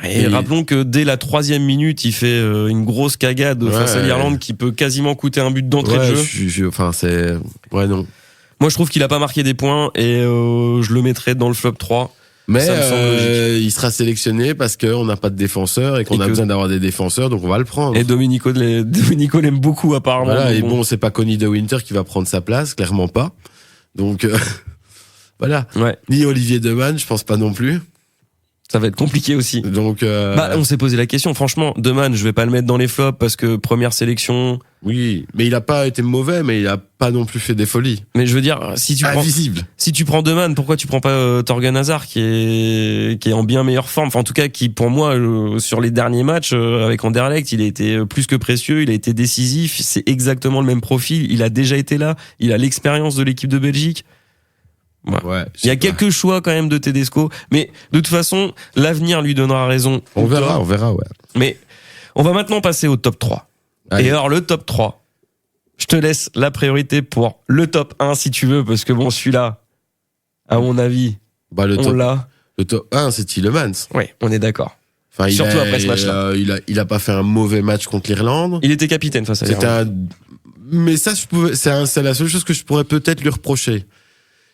Et rappelons que dès la 3e minute, il fait une grosse cagade face à l'Irlande qui peut quasiment coûter un but d'entrée de jeu. Non. Moi, je trouve qu'il a pas marqué des points et je le mettrais dans le flop 3. Mais il sera sélectionné parce qu'on n'a pas de défenseur et qu'on a besoin d'avoir des défenseurs, donc on va le prendre. Et Domenico l'aime beaucoup apparemment. Voilà, et bon, c'est pas Connie de Winter qui va prendre sa place, clairement pas. Donc voilà. Ouais. Ni Olivier Deman, je pense pas non plus. Ça va être compliqué aussi. Donc on s'est posé la question. Franchement, Deman, je vais pas le mettre dans les flops parce que première sélection. Oui, mais il a pas été mauvais, mais il a pas non plus fait des folies. Mais je veux dire, si tu prends Deman, pourquoi tu prends pas Torgan Hazard qui est en bien meilleure forme. Enfin, en tout cas, qui pour moi sur les derniers matchs avec Anderlecht, il a été plus que précieux. Il a été décisif. C'est exactement le même profil. Il a déjà été là. Il a l'expérience de l'équipe de Belgique. Ouais, il y a quelques choix quand même de Tedesco, mais de toute façon, l'avenir lui donnera raison. On verra, ouais. Mais on va maintenant passer au top 3. Allez. Et alors, le top 3, je te laisse la priorité pour le top 1 si tu veux, parce que bon, celui-là, à mon avis, on l'a. Le top 1, c'est Tielemans. Oui, on est d'accord. Enfin, surtout après ce match-là. Il a pas fait un mauvais match contre l'Irlande. Il était capitaine face à l'Irlande. Mais ça, c'est la seule chose que je pourrais peut-être lui reprocher.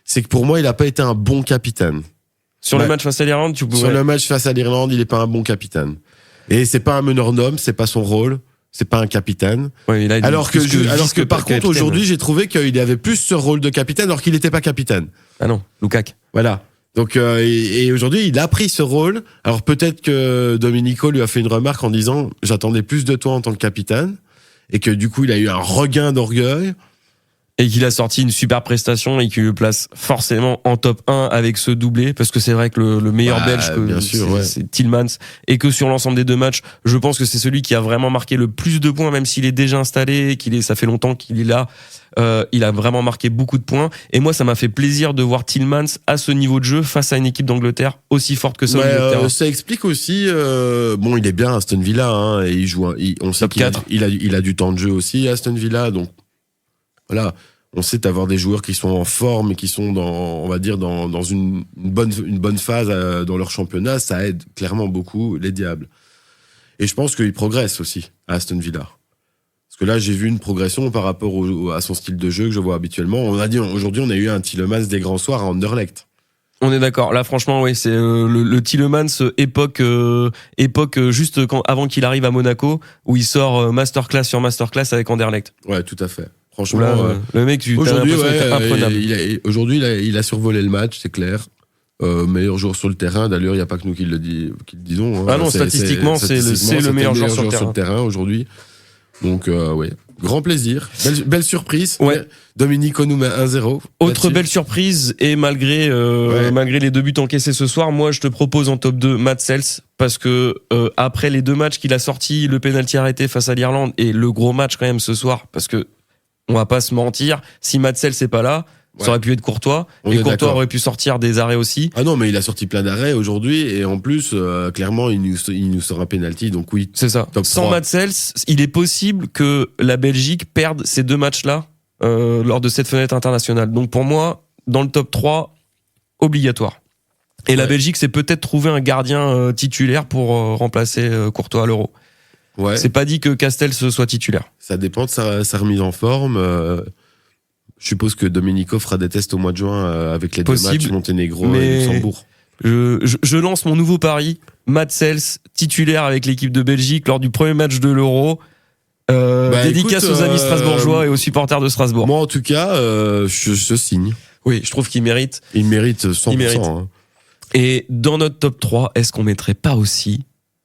C'est que pour moi, il a pas été un bon capitaine. Sur le match face à l'Irlande, Sur le match face à l'Irlande, il est pas un bon capitaine. Et c'est pas un meneur d'hommes, c'est pas son rôle, c'est pas un capitaine. Ouais, là, alors que par contre, aujourd'hui, j'ai trouvé qu'il avait plus ce rôle de capitaine alors qu'il n'était pas capitaine. Ah non, Lukaku. Voilà. Donc, et aujourd'hui, il a pris ce rôle. Alors peut-être que Domenico lui a fait une remarque en disant « J'attendais plus de toi en tant que capitaine ». Et que du coup, il a eu un regain d'orgueil. Et qu'il a sorti une super prestation et qu'il le place forcément en top 1 avec ce doublé, parce que c'est vrai que le meilleur belge, c'est Tielemans, et que sur l'ensemble des deux matchs, je pense que c'est celui qui a vraiment marqué le plus de points, même s'il est déjà installé, ça fait longtemps qu'il est là, il a vraiment marqué beaucoup de points, et moi ça m'a fait plaisir de voir Tielemans à ce niveau de jeu face à une équipe d'Angleterre aussi forte que ça au milieu de terrain. Ça explique aussi, bon, il est bien à Aston Villa, hein, et il joue, on sait qu'il a du temps de jeu aussi à Aston Villa, donc voilà, on sait avoir des joueurs qui sont en forme et qui sont on va dire dans une bonne phase dans leur championnat, ça aide clairement beaucoup les Diables. Et je pense qu'ils progressent aussi à Aston Villa. Parce Parce que là, j'ai vu une progression par rapport à son style de jeu que je vois habituellement. On a dit, aujourd'hui, on a eu un Tielemans des grands soirs à Anderlecht. On est d'accord. Là, franchement, oui, c'est le Tielemans époque juste avant qu'il arrive à Monaco, où il sort masterclass sur masterclass avec Anderlecht. Ouais, tout à fait. Franchement, là, le mec, t'as l'impression qu'il est imprenable. Aujourd'hui, il a survolé le match, c'est clair. Meilleur joueur sur le terrain. D'ailleurs, il n'y a pas que nous qui le disons. Hein. Ah non, statistiquement, c'est le meilleur joueur sur le terrain aujourd'hui. Donc, ouais. Grand plaisir. Belle surprise. Ouais. Domenico nous met 1-0. Autre belle surprise, et malgré les 2 buts encaissés ce soir, moi, je te propose en top 2 Mats Sels, parce que après les 2 matchs qu'il a sortis, le penalty arrêté face à l'Irlande, et le gros match quand même ce soir, parce que on va pas se mentir, si Mats Sels n'est pas là, ça aurait pu être Courtois, et Courtois aurait pu sortir des arrêts aussi. Ah non, mais il a sorti plein d'arrêts aujourd'hui, et en plus, clairement, il nous sort un penalty, donc oui. C'est ça. Sans Mats Sels, il est possible que la Belgique perde ces 2 matchs-là lors de cette fenêtre internationale. Donc pour moi, dans le top 3, obligatoire. Et la Belgique s'est peut-être trouvé un gardien titulaire pour remplacer Courtois à l'Euro. Ouais. C'est pas dit que Castells soit titulaire. Ça dépend de sa remise en forme. Je suppose que Domenico fera des tests au mois de juin avec les 2 matchs Monténégro et Luxembourg. Je lance mon nouveau pari. Mats Sels, titulaire avec l'équipe de Belgique lors du premier match de l'Euro. Dédicace aux amis strasbourgeois et aux supporters de Strasbourg. Moi, en tout cas, je signe. Oui, je trouve qu'il mérite. Il mérite 100%. Il mérite. Hein. Et dans notre top 3, est-ce qu'on mettrait pas aussi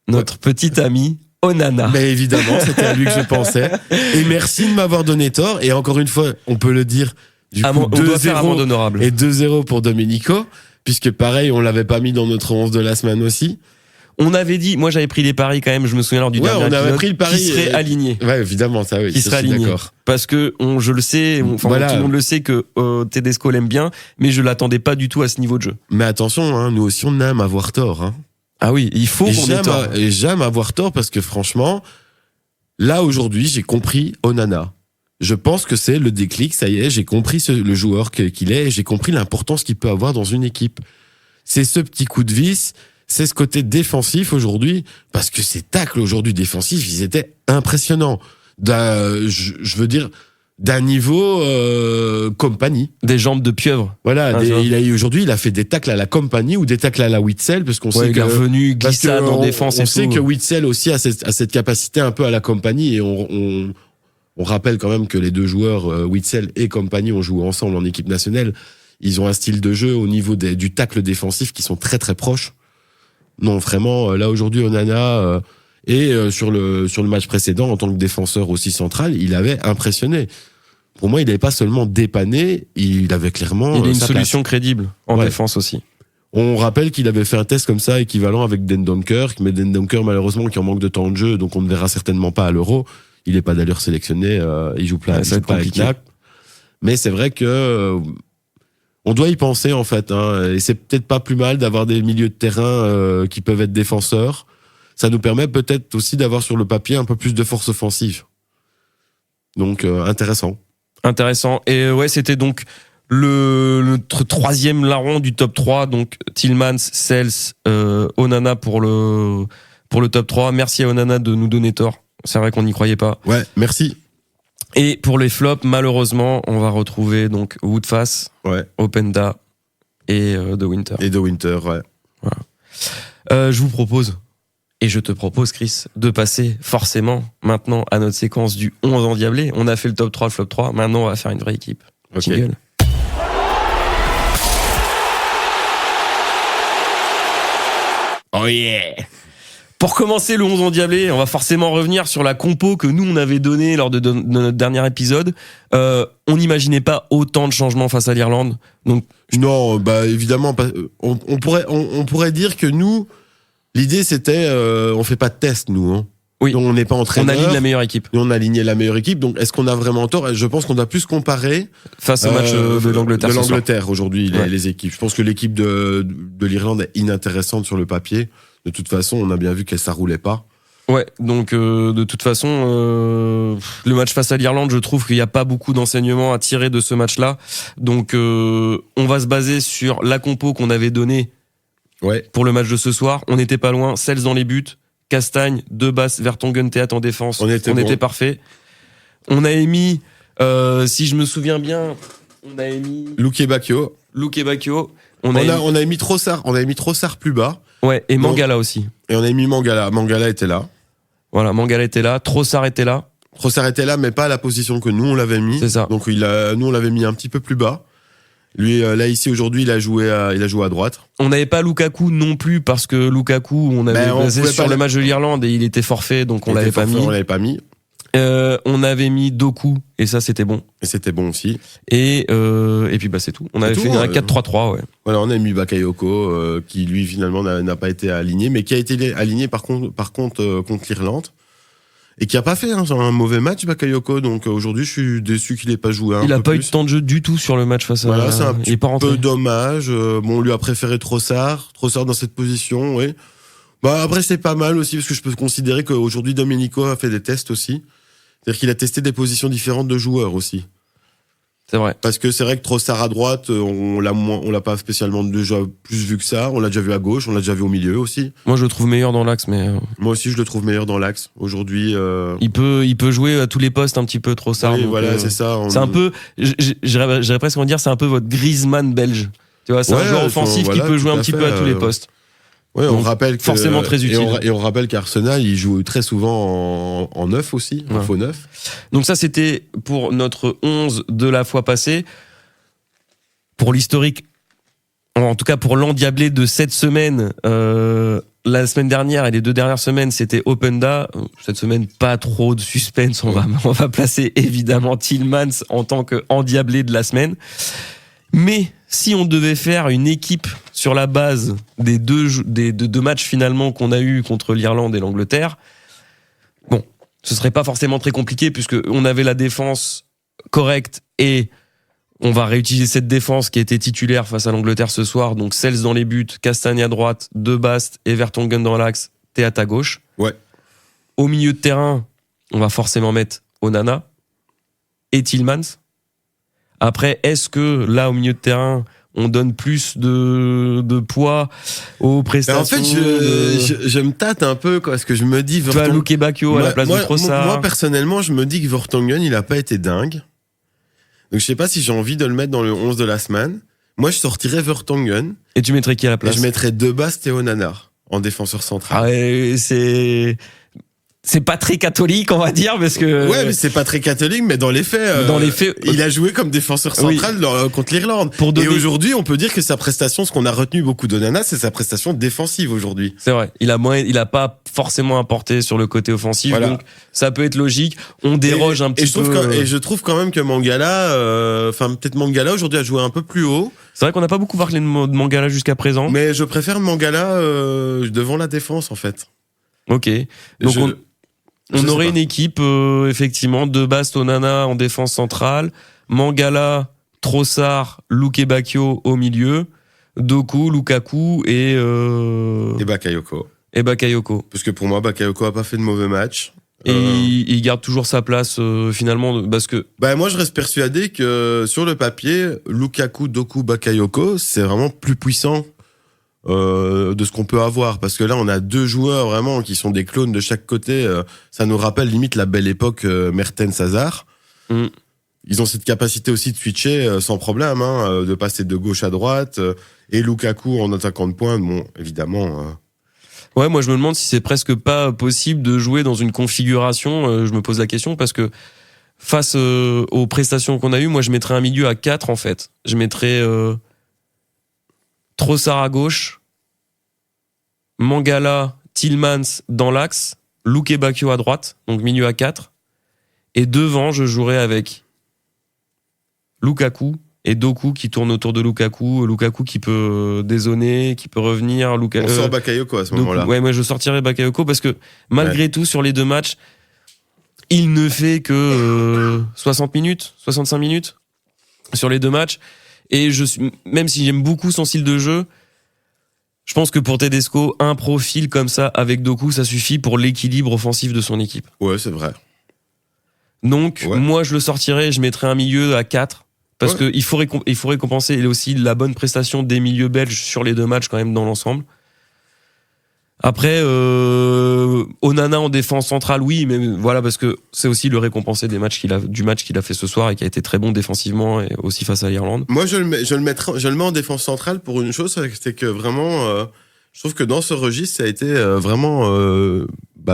notre petit ami Onana? Mais évidemment, c'était à lui que je pensais. Et merci de m'avoir donné tort. Et encore une fois, on peut le dire, du coup, 2-0 et 2-0 pour Domenico, puisque pareil, on l'avait pas mis dans notre 11 de la semaine aussi. On avait dit, moi j'avais pris les paris quand même, je me souviens lors du dernier épisode, on avait pris le pari qui serait aligné. Ouais, évidemment, ça oui. Qui serait aligné. D'accord. Parce que je le sais, tout le monde le sait que Tedesco l'aime bien, mais je l'attendais pas du tout à ce niveau de jeu. Mais attention, hein, nous aussi on aime avoir tort. Hein. Ah oui, il faut qu'on ait tort. Et j'aime avoir tort parce que franchement, là aujourd'hui, j'ai compris Onana. Je pense que c'est le déclic, ça y est, j'ai compris le joueur qu'il est, et j'ai compris l'importance qu'il peut avoir dans une équipe. C'est ce petit coup de vis, c'est ce côté défensif aujourd'hui, parce que ces tacles aujourd'hui défensifs, ils étaient impressionnants. Je veux dire, d'un niveau Compagnie. Des jambes de pieuvre. Voilà, aujourd'hui, il a fait des tacles à la Compagnie ou des tacles à la Witsel, parce qu'on sait qu'il est revenu glissade en défense. On sait que Witsel aussi a cette capacité un peu à la Compagnie, et on rappelle quand même que les 2 joueurs, Witsel et Compagnie, ont joué ensemble en équipe nationale. Ils ont un style de jeu au niveau du tacle défensif qui sont très très proches. Non, vraiment, là aujourd'hui, Onana, sur le match précédent, en tant que défenseur aussi central, il avait impressionné. Pour moi, il n'avait pas seulement dépanné, il avait clairement... Il a une solution crédible en défense aussi. On rappelle qu'il avait fait un test comme ça, équivalent avec Dendoncker, mais Dendoncker, malheureusement, qui en manque de temps de jeu, donc on ne verra certainement pas à l'Euro. Il n'est pas d'ailleurs sélectionné, il joue pas avec NAC. Mais c'est vrai que... on doit y penser en fait, hein, et c'est peut-être pas plus mal d'avoir des milieux de terrain qui peuvent être défenseurs. Ça nous permet peut-être aussi d'avoir sur le papier un peu plus de force offensive. Donc intéressant. Et ouais, c'était donc notre 3e larron du top 3, donc Tielemans, Sels, Onana pour le top 3. Merci à Onana de nous donner tort. C'est vrai qu'on n'y croyait pas. Ouais, merci. Et pour les flops, malheureusement, on va retrouver donc Woodface, Openda et De Winter. Et De Winter, ouais. Voilà. Je vous propose, et je te propose, Chris, de passer forcément maintenant à notre séquence du 11 endiablé. On a fait le top 3, le flop 3. Maintenant, on va faire une vraie équipe. Okay. Jingle. Oh yeah! Pour commencer le 11 endiablé, on va forcément revenir sur la compo que nous on avait donnée lors de notre dernier épisode. On n'imaginait pas autant de changements face à l'Irlande. Donc non, bah évidemment, on pourrait dire que nous, l'idée c'était, on fait pas de test nous. Hein. Oui. Donc, on n'est pas entraîneur. On aligne la meilleure équipe. Nous on a aligné la meilleure équipe. Donc est-ce qu'on a vraiment tort? Je pense qu'on doit plus comparer face au match de l'Angleterre. De l'Angleterre aujourd'hui, les équipes. Je pense que l'équipe de l'Irlande est inintéressante sur le papier. De toute façon, on a bien vu que ça roulait pas. Ouais, donc de toute façon, le match face à l'Irlande, je trouve qu'il n'y a pas beaucoup d'enseignements à tirer de ce match-là. Donc on va se baser sur la compo qu'on avait donnée pour le match de ce soir. On n'était pas loin, Sels dans les buts, Castagne, Debasse, Vertonghen, Théâtre en défense. On était parfait. On a émis, si je me souviens bien, on a émis Luke Bacchio. On a émis Trossard plus bas. Ouais, et Mangala aussi. Et on a émis Mangala. Mangala était là. Voilà, Mangala était là, Trossard était là. Trossard était là, mais pas à la position que nous on l'avait mis. C'est ça. Donc nous on l'avait mis un petit peu plus bas. Lui, là ici aujourd'hui, il a joué à droite. On n'avait pas Lukaku non plus parce que Lukaku, on avait basé sur le match de l'Irlande et il était forfait, donc on l'avait pas mis. On avait mis Doku et ça c'était bon. Et c'était bon aussi. Et puis c'est tout. On avait fait un 4-3-3, ouais. Voilà, on a mis Bakayoko qui lui finalement n'a pas été aligné, mais qui a été aligné par contre contre l'Irlande. Et qui a pas fait un mauvais match, Bakayoko. Donc aujourd'hui, je suis déçu qu'il ait pas joué. Il a pas eu de temps de jeu du tout sur le match face à. Voilà, c'est un petit peu dommage. On lui a préféré Trossard dans cette position, oui. Après, c'est pas mal aussi parce que je peux considérer qu'aujourd'hui, Domenico a fait des tests aussi. C'est-à-dire qu'il a testé des positions différentes de joueurs aussi. C'est vrai. Parce que c'est vrai que Trossard à droite, on l'a pas spécialement déjà plus vu que ça. On l'a déjà vu à gauche, on l'a déjà vu au milieu aussi. Moi, je le trouve meilleur dans l'axe, mais. Moi aussi, je le trouve meilleur dans l'axe. Aujourd'hui. Il peut jouer à tous les postes un petit peu, Trossard. Oui, voilà, c'est ça. C'est un peu. J'aurais presque envie de dire, c'est un peu votre Griezmann belge. Tu vois, c'est un joueur offensif qui peut jouer un petit peu à tous les postes. Ouais, on rappelle que forcément très utile. Et on rappelle qu'Arsenal, il joue très souvent en neuf aussi, en faux neuf. Donc ça, c'était pour notre 11 de la fois passée. Pour l'historique, en tout cas pour l'endiablé de cette semaine, la semaine dernière et les 2 dernières semaines, c'était Openda. Cette semaine, pas trop de suspense. On va placer évidemment Tielemans en tant qu'endiablé de la semaine. Mais si on devait faire une équipe sur la base des deux matchs finalement qu'on a eu contre l'Irlande et l'Angleterre, bon, ce serait pas forcément très compliqué puisque on avait la défense correcte et on va réutiliser cette défense qui était titulaire face à l'Angleterre ce soir. Donc Sels dans les buts, Castagne à droite, De Bast et Vertonghen dans l'axe, Théat à gauche. Ouais. Au milieu de terrain, on va forcément mettre Onana et Tielemans. Après, est-ce que là, au milieu de terrain, on donne plus de poids aux prestations? En fait, je me tâte un peu, parce que je me dis... Tu as Luke Bacchio à la place de Trossard. Moi, personnellement, je me dis que Vertonghen, il a pas été dingue. Donc, je sais pas si j'ai envie de le mettre dans le 11 de la semaine. Moi, je sortirais Vertonghen. Et tu mettrais qui à la place? Et je mettrais De Bast et Onana en défenseur central. Ah ouais, c'est pas très catholique, on va dire, parce que. Ouais, mais c'est pas très catholique, mais dans les faits, il a joué comme défenseur central contre l'Irlande. Et aujourd'hui, on peut dire que sa prestation, ce qu'on a retenu beaucoup d'Onana, c'est sa prestation défensive aujourd'hui. C'est vrai. Il a pas forcément apporté sur le côté offensif, voilà. Donc ça peut être logique. On déroge un petit peu. Et je trouve quand même que Mangala, peut-être Mangala aujourd'hui a joué un peu plus haut. C'est vrai qu'on n'a pas beaucoup parlé de Mangala jusqu'à présent. Mais je préfère Mangala devant la défense, en fait. Ok. Donc on aurait une équipe, effectivement, De Bast, Onana en défense centrale, Mangala, Trossard, Luke Bacchio au milieu, Doku, Lukaku et Bakayoko. Parce que pour moi, Bakayoko a pas fait de mauvais match. Et il garde toujours sa place finalement parce que. Moi, je reste persuadé que sur le papier, Lukaku, Doku, Bakayoko, c'est vraiment plus puissant. De ce qu'on peut avoir, parce que là on a 2 joueurs vraiment qui sont des clones de chaque côté. Ça nous rappelle limite la belle époque Mertens-Hazard. Ils ont cette capacité aussi de switcher sans problème, de passer de gauche à droite, et Lukaku en attaquant de pointe, bon évidemment. Ouais, moi je me demande si c'est presque pas possible de jouer dans une configuration, je me pose la question, parce que face aux prestations qu'on a eues, moi je mettrais un milieu à 4 en fait. Je mettrais Trossard à gauche, Mangala, Tielemans dans l'axe, Luke Bacchio à droite, donc milieu à 4. Et devant, je jouerais avec Lukaku et Doku qui tourne autour de Lukaku. Lukaku qui peut dézonner, qui peut revenir. On sort Bakayoko à ce moment-là. Ouais, moi je sortirais Bakayoko parce que malgré tout, sur les 2 matchs, il ne fait que 60 minutes, 65 minutes sur les 2 matchs. Et même si j'aime beaucoup son style de jeu, je pense que pour Tedesco, un profil comme ça avec Doku, ça suffit pour l'équilibre offensif de son équipe. Ouais, c'est vrai. Donc, moi, je le sortirais, je mettrais un milieu à 4. Parce qu'il faut récompenser aussi la bonne prestation des milieux belges sur les 2 matchs quand même dans l'ensemble. Après, Onana en défense centrale, oui, mais voilà, parce que c'est aussi le récompensé du match qu'il a fait ce soir et qui a été très bon défensivement et aussi face à l'Irlande. Moi, je le mets en défense centrale pour une chose, c'est que vraiment, je trouve que dans ce registre, ça a été vraiment,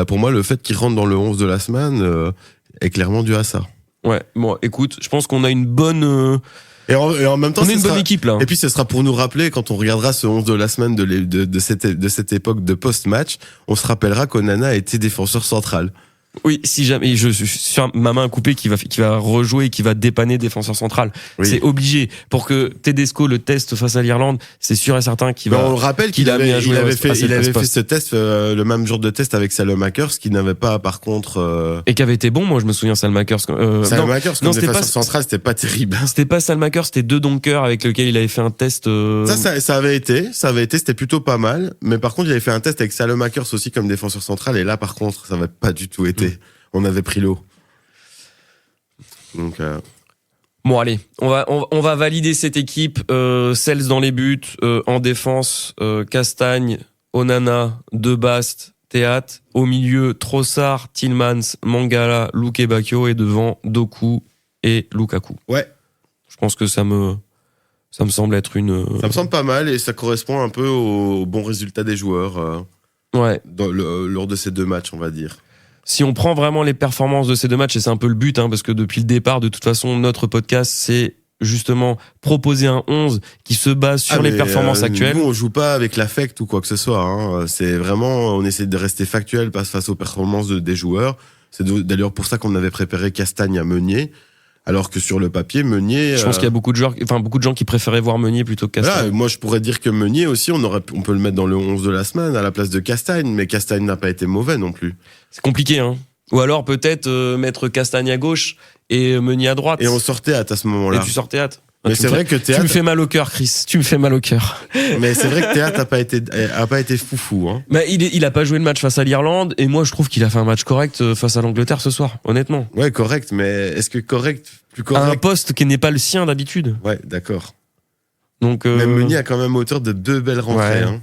pour moi, le fait qu'il rentre dans le 11 de la semaine est clairement dû à ça. Ouais, bon, écoute, je pense qu'on a une bonne... Et en même temps, on est une bonne équipe là. Et puis ce sera pour nous rappeler, quand on regardera ce 11 de la semaine de cette époque de post-match, on se rappellera qu'Onana était défenseur central. Oui, si jamais, je suis sur ma main coupée qui va rejouer et qui va dépanner défenseur central. Oui. C'est obligé. Pour que Tedesco le teste face à l'Irlande, c'est sûr et certain qu'il va. On le rappelle qu'il avait fait ce test, le même jour de test avec Salamaker, ce qui n'avait pas, par contre, Et qui avait été bon, moi, je me souviens, Salamaker. Salamaker, comme défenseur central, c'était pas terrible. C'était pas Salamaker, c'était De Donker avec lequel il avait fait un test, Ça avait été, c'était plutôt pas mal. Mais par contre, il avait fait un test avec Salamaker aussi comme défenseur central, et là, par contre, ça n'avait pas du tout été. On avait pris l'eau. Donc, Bon, allez, on va valider cette équipe. Sels dans les buts, en défense, Castagne, Onana, Debast, Théat. Au milieu, Trossard, Tillmans, Mangala, Luke Bacchio, et devant, Doku et Lukaku. Ouais. Je pense que ça me semble être Ça me semble pas mal et ça correspond un peu au bon résultat des joueurs. Ouais. Lors de ces deux matchs, on va dire. Si on prend vraiment les performances de ces deux matchs, et c'est un peu le but, parce que depuis le départ, de toute façon, notre podcast, c'est justement proposer un 11 qui se base sur les performances actuelles. Nous, on joue pas avec l'affect ou quoi que ce soit. C'est vraiment, on essaie de rester factuel face aux performances des joueurs. C'est d'ailleurs pour ça qu'on avait préparé Castagne à Meunier. Alors que sur le papier, Meunier... Je pense qu'il y a beaucoup de gens qui préféraient voir Meunier plutôt que Castagne. Voilà, moi, je pourrais dire que Meunier aussi, on peut le mettre dans le 11 de la semaine à la place de Castagne, mais Castagne n'a pas été mauvais non plus. C'est compliqué, hein. Ou alors peut-être mettre Castagne à gauche et Meunier à droite. Et on sort Théat à ce moment-là. Et tu sors Théat. Mais c'est vrai que Théat... Tu me fais mal au cœur, Chris. Tu me fais mal au cœur. Mais c'est vrai que Théat a pas été foufou, hein. Mais il a pas joué le match face à l'Irlande, et moi je trouve qu'il a fait un match correct face à l'Angleterre ce soir, honnêtement. Ouais, correct, mais est-ce que plus correct? À un poste qui n'est pas le sien d'habitude. Ouais, d'accord. Donc même Meunier a quand même auteur de 2 belles rentrées, hein.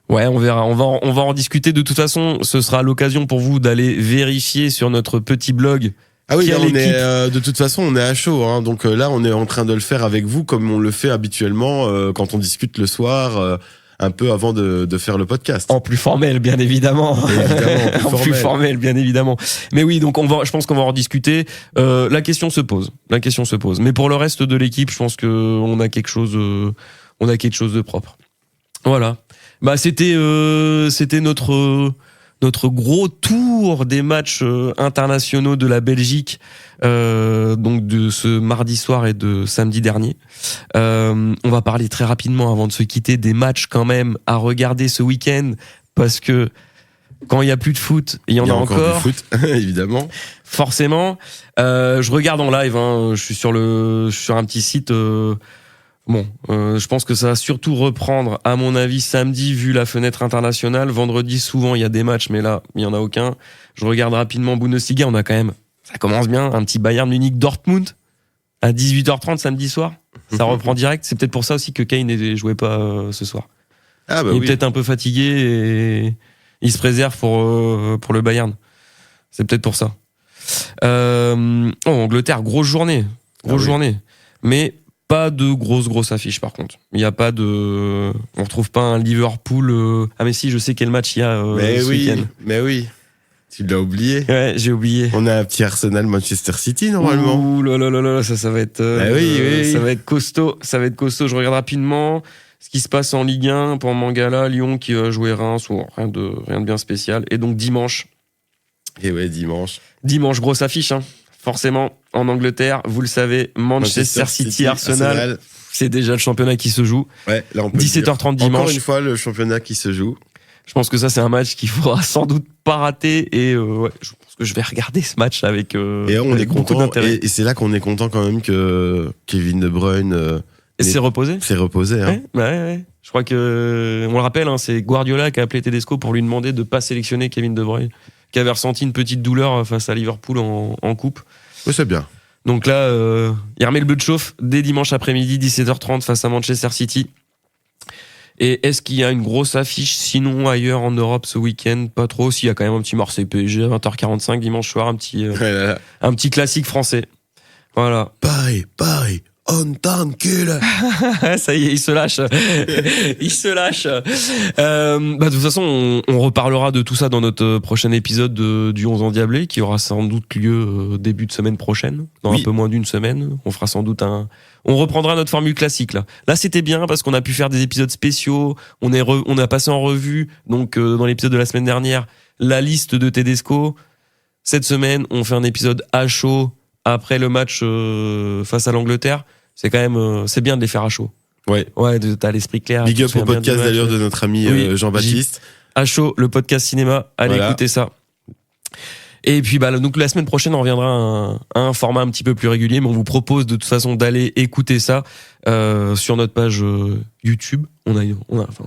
Ouais, on verra. On va en discuter. De toute façon, ce sera l'occasion pour vous d'aller vérifier sur notre petit blog. Ah oui, là, de toute façon, on est à chaud, hein. Donc là, on est en train de le faire avec vous comme on le fait habituellement quand on discute le soir, un peu avant de faire le podcast. En plus formel, bien évidemment. En plus formel, bien évidemment. Mais oui, donc je pense qu'on va en discuter. La question se pose. Mais pour le reste de l'équipe, je pense que on a quelque chose de propre. Voilà. C'était notre gros tour des matchs internationaux de la Belgique, donc de ce mardi soir et de samedi dernier. On va parler très rapidement avant de se quitter des matchs quand même à regarder ce week-end, parce que quand il y a plus de foot, il y en a encore. Du foot, évidemment. Forcément. Je regarde en live. Je suis sur un petit site. Je pense que ça va surtout reprendre, à mon avis, samedi, vu la fenêtre internationale. Vendredi, souvent, il y a des matchs, mais là, il y en a aucun. Je regarde rapidement Bundesliga. On a quand même, ça commence bien, un petit Bayern Munich Dortmund à 18h30 samedi soir. Ça reprend direct. C'est peut-être pour ça aussi que Kane ne jouait pas ce soir. Ah bah il est peut-être un peu fatigué et il se préserve pour le Bayern. C'est peut-être pour ça. Angleterre, grosse journée. Mais pas de grosses affiches, par contre. Il y a pas de... On retrouve pas un Liverpool... Ah mais si, je sais quel match il y a ce week-end. Mais oui, tu l'as oublié. Ouais, j'ai oublié. On a un petit Arsenal Manchester City, normalement. Ouh là, ça va être... oui. Ça va être costaud. Je regarde rapidement ce qui se passe en Ligue 1 pour Mangala, Lyon qui va jouer Reims, ou rien de bien spécial. Et donc dimanche. Et ouais, dimanche. Dimanche, grosse affiche, hein. Forcément, en Angleterre, vous le savez, Manchester City, Arsenal, c'est déjà le championnat qui se joue. Ouais, là on peut 17h30 dimanche. Encore une fois, le championnat qui se joue. Je pense que ça, c'est un match qu'il faudra sans doute pas rater. Et je pense que je vais regarder ce match avec et on est content. Et c'est là qu'on est content quand même que Kevin De Bruyne s'est reposé. S'est reposé. Hein. Ouais. Je crois que, on le rappelle, c'est Guardiola qui a appelé Tedesco pour lui demander de pas sélectionner Kevin De Bruyne, qui avait ressenti une petite douleur face à Liverpool en coupe. Oui, c'est bien. Donc là, il remet le but de chauffe dès dimanche après-midi, 17h30 face à Manchester City. Et est-ce qu'il y a une grosse affiche sinon ailleurs en Europe ce week-end? Pas trop. S'il y a quand même un petit Marseille PSG à 20h45 dimanche soir, un petit classique français. Voilà. Paris, on t'encule. Ça y est, il se lâche. Il se lâche. De toute façon, on reparlera de tout ça dans notre prochain épisode du 11 endiablé, qui aura sans doute lieu début de semaine prochaine, dans un peu moins d'une semaine. On fera sans doute on reprendra notre formule classique là. Là, c'était bien parce qu'on a pu faire des épisodes spéciaux. On a passé en revue, donc dans l'épisode de la semaine dernière, la liste de Tedesco. Cette semaine, on fait un épisode à chaud après le match face à l'Angleterre. C'est quand même, c'est bien de les faire à chaud. Ouais, t'as l'esprit clair. Big up au podcast d'ailleurs de notre ami Jean-Baptiste. À chaud, le podcast cinéma. Allez écouter ça. Et puis donc la semaine prochaine, on reviendra à un format un petit peu plus régulier, mais on vous propose de toute façon d'aller écouter ça sur notre page YouTube.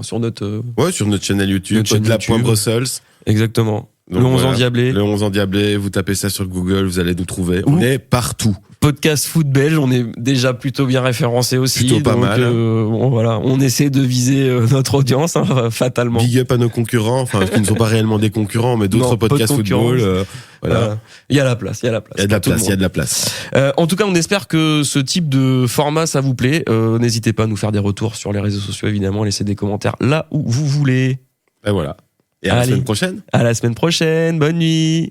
Sur notre sur notre chaîne YouTube, Podelab.Brussels. Exactement. Donc, le 11 endiablé. Le 11 endiablé, vous tapez ça sur Google, vous allez nous trouver. On est partout. Podcast foot belge, on est déjà plutôt bien référencé aussi. Plutôt pas mal. On essaie de viser notre audience, fatalement. Big up à nos concurrents, qui ne sont pas réellement des concurrents, mais d'autres podcasts football. Il y a la place. Il y a de la place. En tout cas, on espère que ce type de format, ça vous plaît. N'hésitez pas à nous faire des retours sur les réseaux sociaux, évidemment. Laissez des commentaires là où vous voulez. Et voilà. Et à la semaine prochaine. À la semaine prochaine. Bonne nuit.